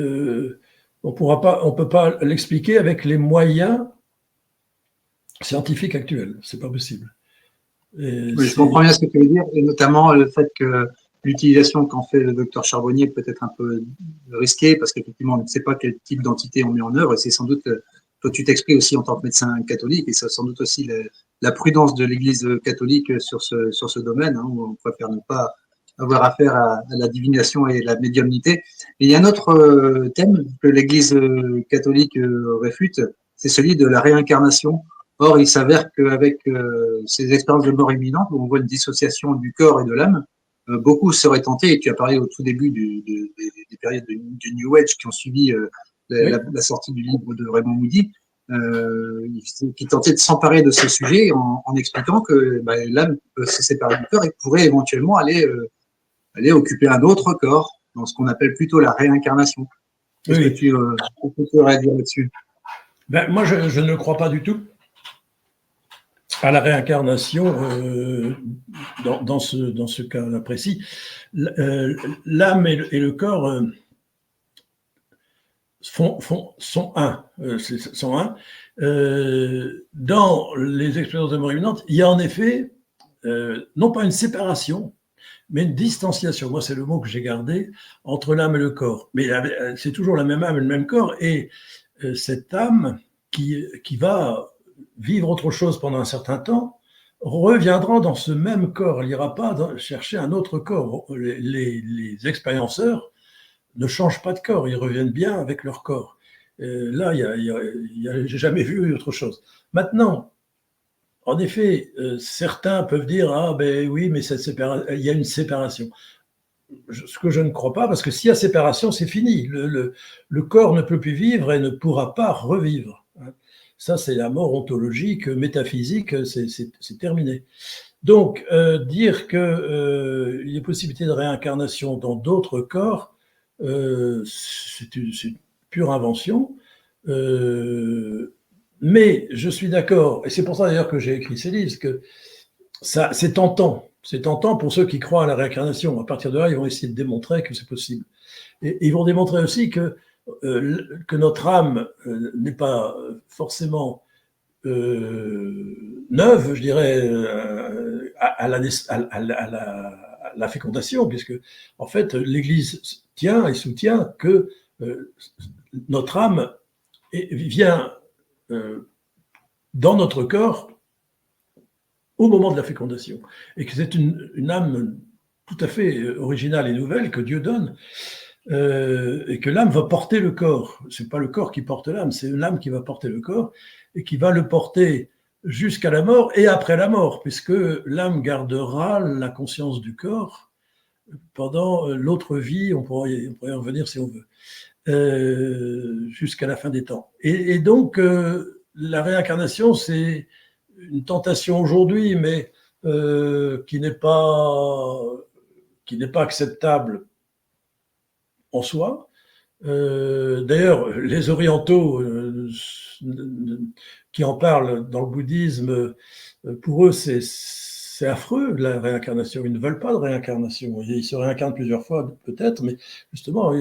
on peut pas l'expliquer avec les moyens scientifiques actuels. C'est pas possible. Oui, je comprends bien ce que tu veux dire, et notamment le fait que l'utilisation qu'en fait le docteur Charbonnier peut être un peu risquée, parce qu'effectivement, on ne sait pas quel type d'entité on met en œuvre, et c'est sans doute, toi tu t'exprimes aussi en tant que médecin catholique, et c'est sans doute aussi la prudence de l'Église catholique sur ce domaine, hein, où on préfère ne pas avoir affaire à la divination et la médiumnité. Et il y a un autre thème que l'Église catholique réfute, c'est celui de la réincarnation. Or, il s'avère qu'avec ces expériences de mort imminente, où on voit une dissociation du corps et de l'âme, beaucoup seraient tentés, et tu as parlé au tout début des périodes du New Age qui ont suivi la sortie du livre de Raymond Moody, qui tentait de s'emparer de ce sujet en expliquant que l'âme peut se séparer du corps et pourrait éventuellement aller occuper un autre corps, dans ce qu'on appelle plutôt la réincarnation. Qu'est-ce que tu aurais à dire là-dessus? Moi, je ne crois pas du tout à la réincarnation dans ce cas-là précis. L'âme et le corps sont un. Dans les expériences de mort imminente, il y a en effet non pas une séparation, mais une distanciation. Moi, c'est le mot que j'ai gardé entre l'âme et le corps. Mais c'est toujours la même âme et le même corps. Et cette âme qui va vivre autre chose pendant un certain temps reviendra dans ce même corps. Elle n'ira pas chercher un autre corps. Les expérienceurs ne changent pas de corps, ils reviennent bien avec leur corps. Là, j'ai jamais vu autre chose. Maintenant, en effet, certains peuvent dire ah ben oui, mais il y a une séparation. Ce que je ne crois pas, parce que s'il y a séparation, c'est fini. Le corps ne peut plus vivre et ne pourra pas revivre. Ça, c'est la mort ontologique, métaphysique, c'est terminé. Donc, dire qu'il y a possibilité de réincarnation dans d'autres corps, c'est une pure invention. Mais je suis d'accord, et c'est pour ça d'ailleurs que j'ai écrit ces livres, que c'est tentant. C'est tentant pour ceux qui croient à la réincarnation. À partir de là, ils vont essayer de démontrer que c'est possible. Et ils vont démontrer aussi que notre âme n'est pas forcément neuve, je dirais, à la fécondation, puisque en fait, l'Église tient et soutient que notre âme vient dans notre corps au moment de la fécondation, et que c'est une âme tout à fait originale et nouvelle que Dieu donne, et que l'âme va porter le corps. C'est pas le corps qui porte l'âme, c'est l'âme qui va porter le corps, et qui va le porter jusqu'à la mort et après la mort, puisque l'âme gardera la conscience du corps pendant l'autre vie, on pourrait en revenir si on veut, jusqu'à la fin des temps. Et donc, la réincarnation, c'est une tentation aujourd'hui, mais qui n'est pas acceptable en soi. D'ailleurs, les orientaux qui en parlent dans le bouddhisme, pour eux, c'est affreux, la réincarnation. Ils ne veulent pas de réincarnation. Ils se réincarnent plusieurs fois, peut-être, mais justement,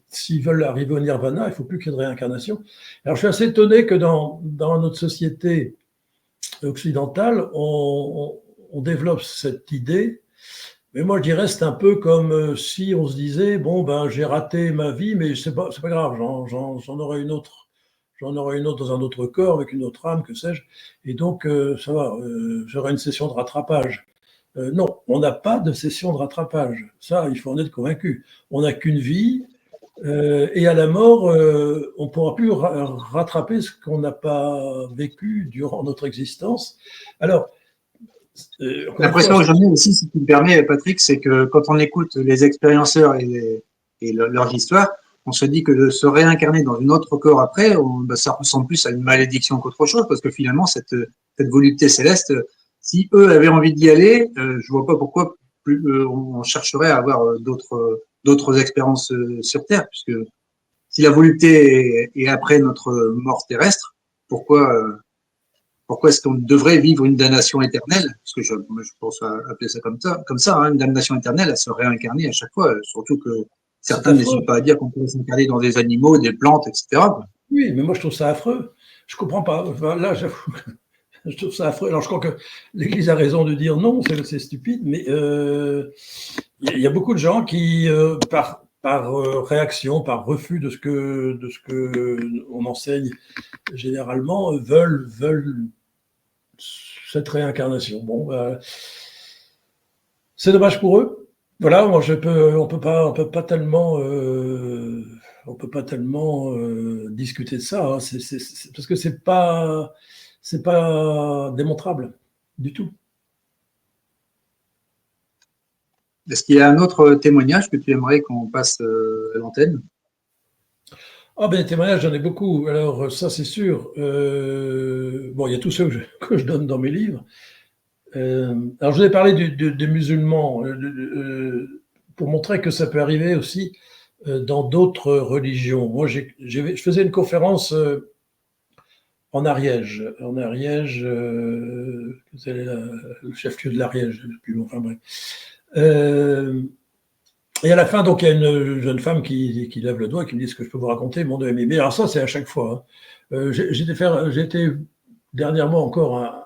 s'ils veulent arriver au nirvana, il ne faut plus qu'il y ait de réincarnation. Alors, je suis assez étonné que dans notre société occidentale, on développe cette idée. Mais moi, je dirais, c'est un peu comme si on se disait, bon, ben, j'ai raté ma vie, mais c'est pas grave, j'en aurai une autre. J'en aurai une autre dans un autre corps, avec une autre âme, que sais-je. Et donc, ça va, j'aurai une session de rattrapage. Non, on n'a pas de session de rattrapage. Ça, il faut en être convaincu. On n'a qu'une vie, et à la mort, on ne pourra plus rattraper ce qu'on n'a pas vécu durant notre existence. Alors, L'impression que j'en ai aussi, si tu me permets, Patrick, c'est que quand on écoute les expérienceurs et leurs histoires, on se dit que de se réincarner dans un autre corps après, ça ressemble plus à une malédiction qu'autre chose, parce que finalement, cette volupté céleste, si eux avaient envie d'y aller, je vois pas pourquoi on chercherait à avoir d'autres expériences sur Terre, puisque si la volupté est après notre mort terrestre, pourquoi est-ce qu'on devrait vivre une damnation éternelle? Parce que je pense appeler ça comme ça, hein, une damnation éternelle, à se réincarner à chaque fois. Surtout que certains n'hésitent pas à dire qu'on pourrait s'incarner dans des animaux, des plantes, etc. Oui, mais moi je trouve ça affreux. Je comprends pas. Enfin, là, j'avoue, je trouve ça affreux. Alors je crois que l'Église a raison de dire non, c'est stupide, mais il y a beaucoup de gens qui, par réaction, par refus de ce que on enseigne généralement, veulent cette réincarnation. Bon, c'est dommage pour eux. Voilà, moi on peut pas tellement discuter de ça, hein. Parce que c'est pas démontrable du tout. Est-ce qu'il y a un autre témoignage que tu aimerais qu'on passe à l'antenne? Ah ben, les témoignages, j'en ai beaucoup. Alors, ça, c'est sûr. Bon, il y a tous ceux que je donne dans mes livres. Alors, je vous ai parlé des musulmans, pour montrer que ça peut arriver aussi dans d'autres religions. Moi, je faisais une conférence en Ariège. En Ariège, c'est le chef-lieu de l'Ariège, enfin bref. Et à la fin, donc, il y a une jeune femme qui lève le doigt et qui me dit: est-ce que je peux vous raconter mon deuil? Mais alors ça, c'est à chaque fois, hein. J'ai été dernièrement encore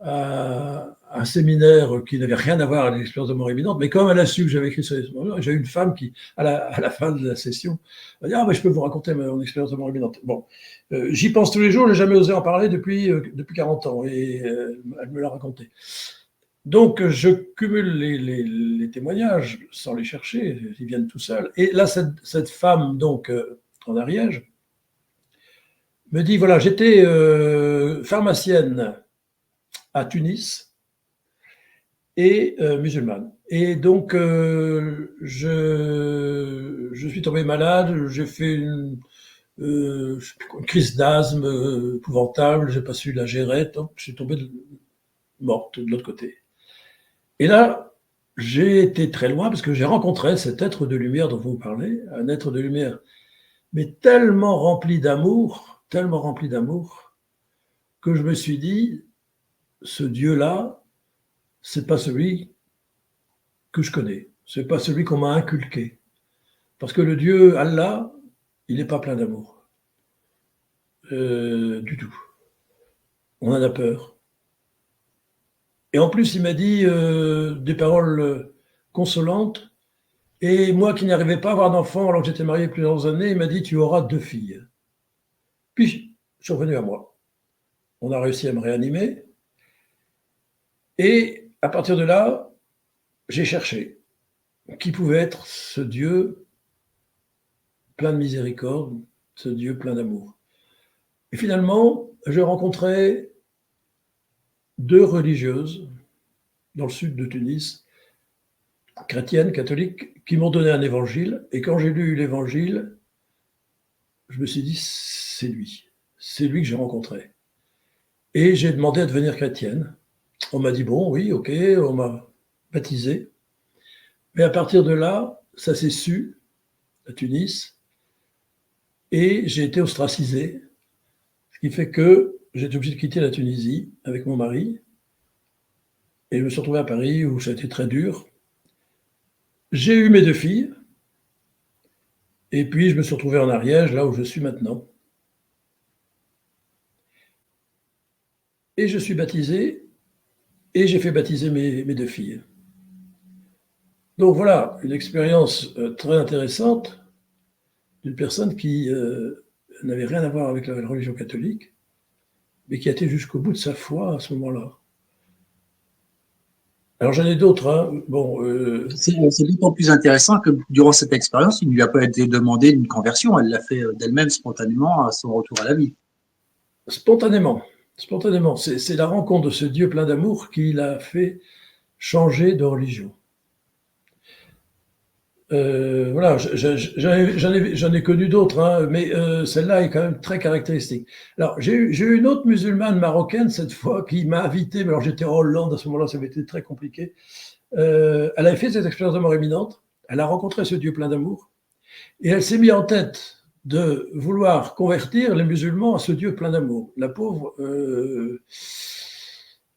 à un séminaire qui n'avait rien à voir avec l'expérience de mort imminente, mais comme elle a su que j'avais écrit sur les morts, j'ai eu une femme qui, à la fin de la session, m'a dit: ah, mais je peux vous raconter mon expérience de mort imminente. Bon, j'y pense tous les jours, j'ai jamais osé en parler depuis 40 ans, et elle me l'a raconté. Donc, je cumule les témoignages sans les chercher, ils viennent tout seuls. Et là, cette femme, donc, en Ariège, me dit: voilà, j'étais pharmacienne à Tunis et musulmane. Et donc, je suis tombé malade, j'ai fait une crise d'asthme épouvantable, j'ai pas su la gérer, donc je suis tombé morte de l'autre côté. Et là, j'ai été très loin parce que j'ai rencontré cet être de lumière dont vous parlez, un être de lumière, mais tellement rempli d'amour, que je me suis dit: ce Dieu-là, c'est pas celui que je connais, c'est pas celui qu'on m'a inculqué. Parce que le Dieu Allah, il n'est pas plein d'amour. Du tout. On en a peur. Et en plus, il m'a dit des paroles consolantes. Et moi qui n'arrivais pas à avoir d'enfant alors que j'étais marié plusieurs années, il m'a dit: tu auras 2 filles. Puis, je suis revenu à moi. On a réussi à me réanimer. Et à partir de là, j'ai cherché qui pouvait être ce Dieu plein de miséricorde, ce Dieu plein d'amour. Et finalement, j'ai rencontré 2 religieuses dans le sud de Tunis, chrétiennes, catholiques, qui m'ont donné un évangile. Et quand j'ai lu l'évangile, je me suis dit: c'est lui que j'ai rencontré. Et j'ai demandé à devenir chrétienne. On m'a dit, bon, oui, ok, on m'a baptisé. Mais à partir de là, ça s'est su à Tunis et j'ai été ostracisé, ce qui fait que j'ai été obligé de quitter la Tunisie avec mon mari et je me suis retrouvé à Paris où ça a été très dur. J'ai eu mes 2 filles et puis je me suis retrouvé en Ariège, là où je suis maintenant. Et je suis baptisé et j'ai fait baptiser mes 2 filles. Donc voilà, une expérience très intéressante d'une personne qui n'avait rien à voir avec la religion catholique, mais qui a été jusqu'au bout de sa foi à ce moment-là. Alors j'en ai d'autres. Hein. Bon, C'est d'autant plus intéressant que durant cette expérience, il ne lui a pas été demandé une conversion. Elle l'a fait d'elle-même spontanément à son retour à la vie. Spontanément. Spontanément. C'est la rencontre de ce Dieu plein d'amour qui l'a fait changer de religion. Voilà, j'en ai connu d'autres, hein, mais celle-là est quand même très caractéristique. Alors, j'ai eu une autre musulmane marocaine, cette fois, qui m'a invité, mais alors j'étais en Hollande, à ce moment-là, ça avait été très compliqué. Elle avait fait cette expérience de mort imminente, elle a rencontré ce Dieu plein d'amour, et elle s'est mise en tête de vouloir convertir les musulmans à ce Dieu plein d'amour. La pauvre,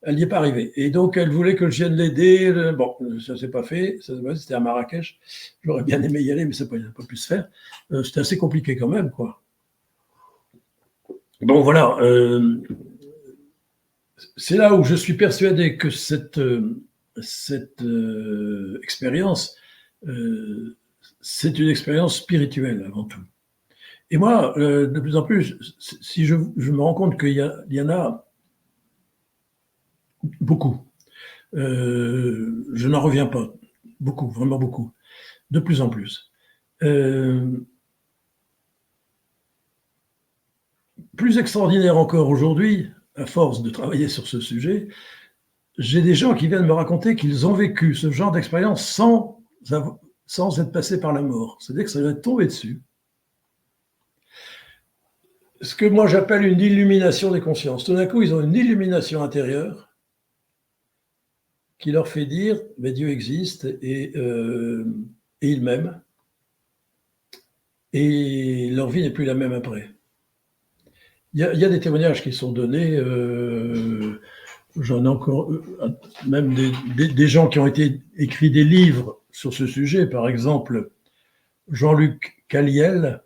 elle n'y est pas arrivée. Et donc, elle voulait que je vienne l'aider. Bon, ça ne s'est pas fait. C'était à Marrakech. J'aurais bien aimé y aller, mais ça n'a pas pu se faire. C'était assez compliqué quand même, quoi. Bon, voilà. C'est là où je suis persuadé que cette expérience, c'est une expérience spirituelle avant tout. Et moi, de plus en plus, si je me rends compte qu'il y en a beaucoup, je n'en reviens pas. Beaucoup, vraiment beaucoup. De plus en plus. Plus extraordinaire encore aujourd'hui, à force de travailler sur ce sujet, j'ai des gens qui viennent me raconter qu'ils ont vécu ce genre d'expérience sans être passés par la mort. C'est-à-dire que ça leur est tombé dessus. Ce que moi j'appelle une illumination des consciences. Tout d'un coup, ils ont une illumination intérieure qui leur fait dire mais Dieu existe et il m'aime. Et leur vie n'est plus la même après. Il y a des témoignages qui sont donnés, j'en ai encore, même des gens qui ont écrit des livres sur ce sujet, par exemple Jean-Luc Caliel,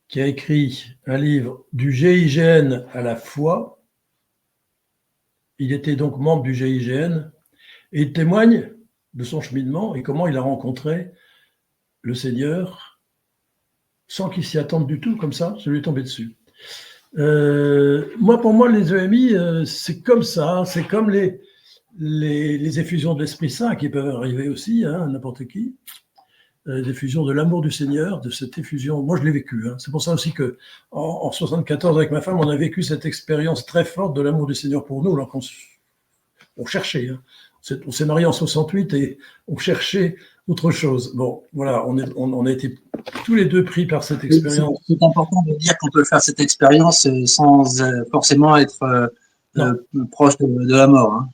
qui a écrit un livre du GIGN à la foi. Il était donc membre du GIGN et il témoigne de son cheminement et comment il a rencontré le Seigneur sans qu'il s'y attende du tout, comme ça lui est tombé dessus. Pour moi, les EMI, c'est comme ça, c'est comme les effusions de l'Esprit Saint qui peuvent arriver aussi, hein, à n'importe qui. L'effusion de l'amour du Seigneur, de cette effusion. Moi, je l'ai vécu. Hein. C'est pour ça aussi que en 74, avec ma femme, on a vécu cette expérience très forte de l'amour du Seigneur pour nous, alors qu'on cherchait. Hein. On s'est mariés en 68 et on cherchait autre chose. Bon, voilà, on a été tous les deux pris par cette expérience. C'est important de dire qu'on peut faire cette expérience sans forcément être proche de la mort. Hein.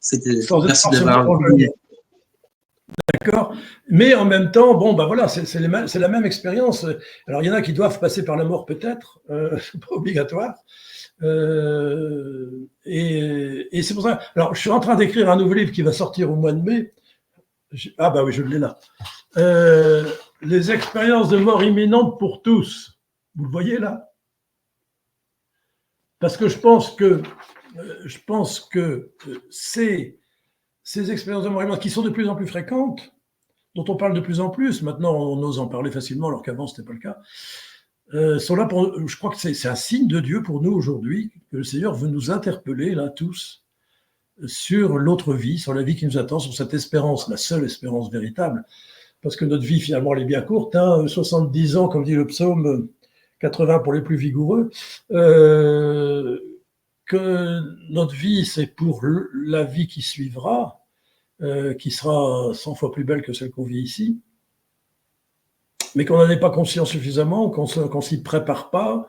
Merci d'avoir. D'accord. Mais en même temps, bon, bah voilà, c'est la même expérience. Alors, il y en a qui doivent passer par la mort, peut-être, c'est pas obligatoire. Et c'est pour ça. Alors, je suis en train d'écrire un nouveau livre qui va sortir au mois de mai. Ah, bah oui, je l'ai là. Les expériences de mort imminente pour tous. Vous le voyez là? Parce que je pense que ces expériences de mort imminente qui sont de plus en plus fréquentes, dont on parle de plus en plus, maintenant on ose en parler facilement alors qu'avant ce n'était pas le cas, sont là pour, je crois que c'est un signe de Dieu pour nous aujourd'hui, que le Seigneur veut nous interpeller là tous sur l'autre vie, sur la vie qui nous attend, sur cette espérance, la seule espérance véritable, parce que notre vie finalement elle est bien courte, hein, 70 ans comme dit le psaume, 80 pour les plus vigoureux, que notre vie c'est pour la vie qui suivra, qui sera 100 fois plus belle que celle qu'on vit ici, mais qu'on n'en ait pas conscience suffisamment, qu'on s'y prépare pas,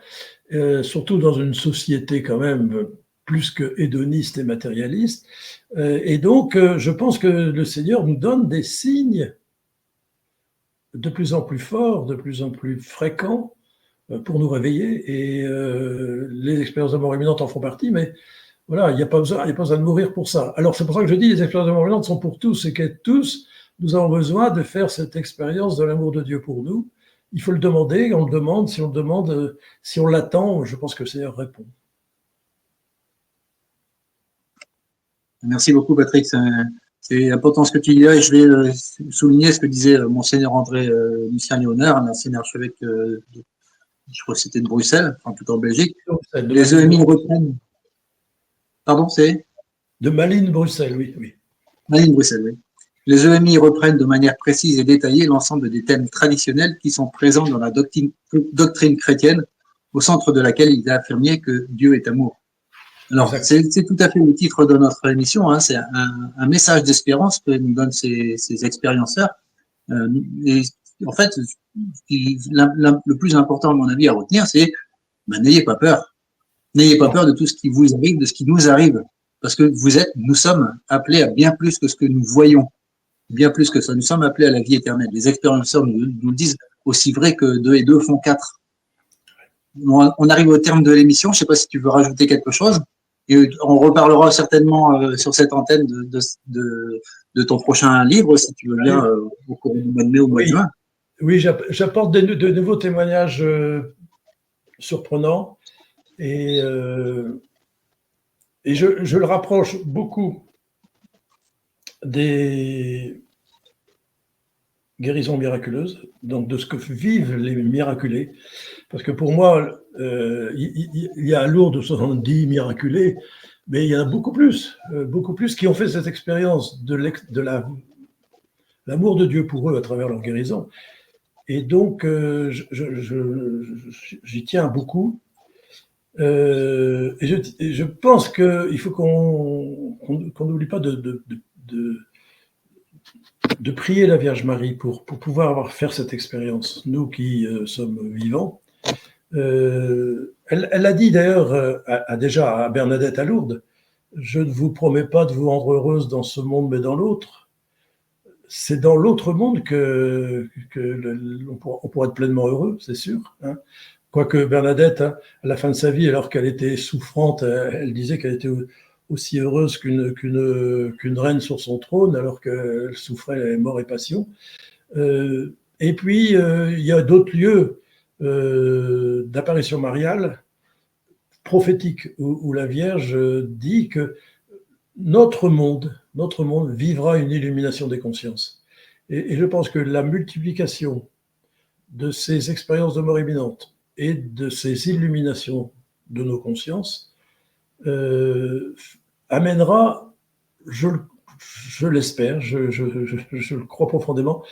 surtout dans une société quand même plus que hédoniste et matérialiste. Et donc, je pense que le Seigneur nous donne des signes de plus en plus forts, de plus en plus fréquents pour nous réveiller. Et les expériences de mort imminente en font partie, mais voilà, il n'y a pas besoin de mourir pour ça. Alors, c'est pour ça que je dis les expériences de mort imminente sont pour tous, et que tous, nous avons besoin de faire cette expérience de l'amour de Dieu pour nous. Il faut le demander, on le demande, si on l'attend, je pense que le Seigneur répond. Merci beaucoup, Patrick. C'est important ce que tu dis là, et je vais souligner ce que disait Monseigneur André Lucien Léonard, un ancien archevêque, je crois que c'était de Bruxelles, en tout cas en Belgique. Les EMI reprennent. Pardon, c'est de Malines, Bruxelles, oui. Malines, Bruxelles, oui. Les EMI reprennent de manière précise et détaillée l'ensemble des thèmes traditionnels qui sont présents dans la doctrine chrétienne, au centre de laquelle il a affirmé que Dieu est amour. Alors, c'est tout à fait le titre de notre émission, hein, c'est un message d'espérance que nous donnent ces expérienceurs. Et en fait, le plus important, à mon avis, à retenir, c'est n'ayez pas peur. N'ayez pas peur de tout ce qui vous arrive, de ce qui nous arrive. Parce que nous sommes appelés à bien plus que ce que nous voyons. Bien plus que ça. Nous sommes appelés à la vie éternelle. Les expérienceurs nous le disent, aussi vrai que 2 et 2 font 4. On arrive au terme de l'émission. Je ne sais pas si tu veux rajouter quelque chose. Et on reparlera certainement sur cette antenne de ton prochain livre, si tu veux bien, au cours du mois de mai ou au mois de juin. Oui, j'apporte de nouveaux témoignages surprenants et je le rapproche beaucoup des guérisons miraculeuses, donc de ce que vivent les miraculés. Parce que pour moi, il y a à Lourdes 70 miraculés, mais il y en a beaucoup plus qui ont fait cette expérience de l'amour de Dieu pour eux à travers leur guérison. Et donc, j'y tiens beaucoup. Et je pense qu'il faut qu'on n'oublie pas de prier la Vierge Marie pour pouvoir faire cette expérience, nous qui sommes vivants. Elle a dit d'ailleurs déjà à Bernadette à Lourdes, je ne vous promets pas de vous rendre heureuse dans ce monde, mais dans l'autre. C'est dans l'autre monde qu'on pourra être pleinement heureux, c'est sûr. Hein. Quoique Bernadette, à la fin de sa vie, alors qu'elle était souffrante, elle disait qu'elle était aussi heureuse qu'une reine sur son trône, alors qu'elle souffrait mort et passion. Et puis, il y a d'autres lieux d'apparition mariale prophétique où la Vierge dit que notre monde vivra une illumination des consciences. Et je pense que la multiplication de ces expériences de mort imminente et de ces illuminations de nos consciences amènera, je l'espère, je le crois profondément,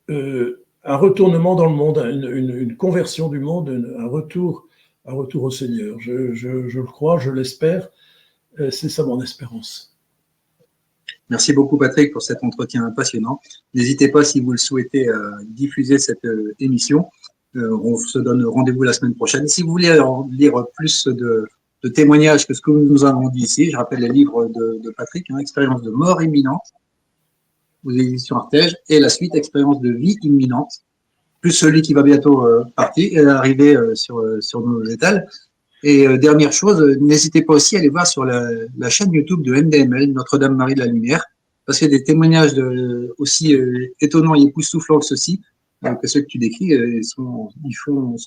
un retournement dans le monde, une conversion du monde, un retour au Seigneur. Je le crois, je l'espère. C'est ça mon espérance. Merci beaucoup, Patrick, pour cet entretien passionnant. N'hésitez pas, si vous le souhaitez, à diffuser cette émission. On se donne rendez-vous la semaine prochaine. Si vous voulez lire plus de témoignages que ce que nous avons dit ici, je rappelle les livres de Patrick, hein, Expérience de mort imminente, aux éditions Artege, et la suite, Expérience de vie imminente, plus celui qui va bientôt arriver sur nos étals. Et dernière chose, n'hésitez pas aussi à aller voir sur la chaîne YouTube de NDML, Notre-Dame-Marie de la Lumière, parce qu'il y a des témoignages aussi étonnants et époustouflants que ceux-ci, que ceux que tu décris, sont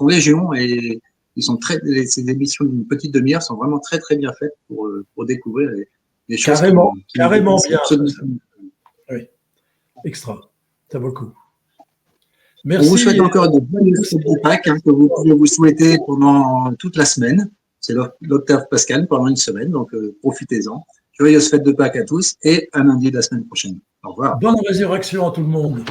légion, et ces émissions d'une petite demi-heure sont vraiment très très bien faites pour découvrir les choses. Carrément bien. Oui, extra, ça vaut le coup. Merci. On vous souhaite encore de bonnes fêtes de Pâques que vous pouvez vous souhaiter pendant toute la semaine. C'est l'octave pascal pendant une semaine, donc profitez-en. Joyeuses fêtes de Pâques à tous et à lundi de la semaine prochaine. Au revoir. Bonne résurrection à tout le monde.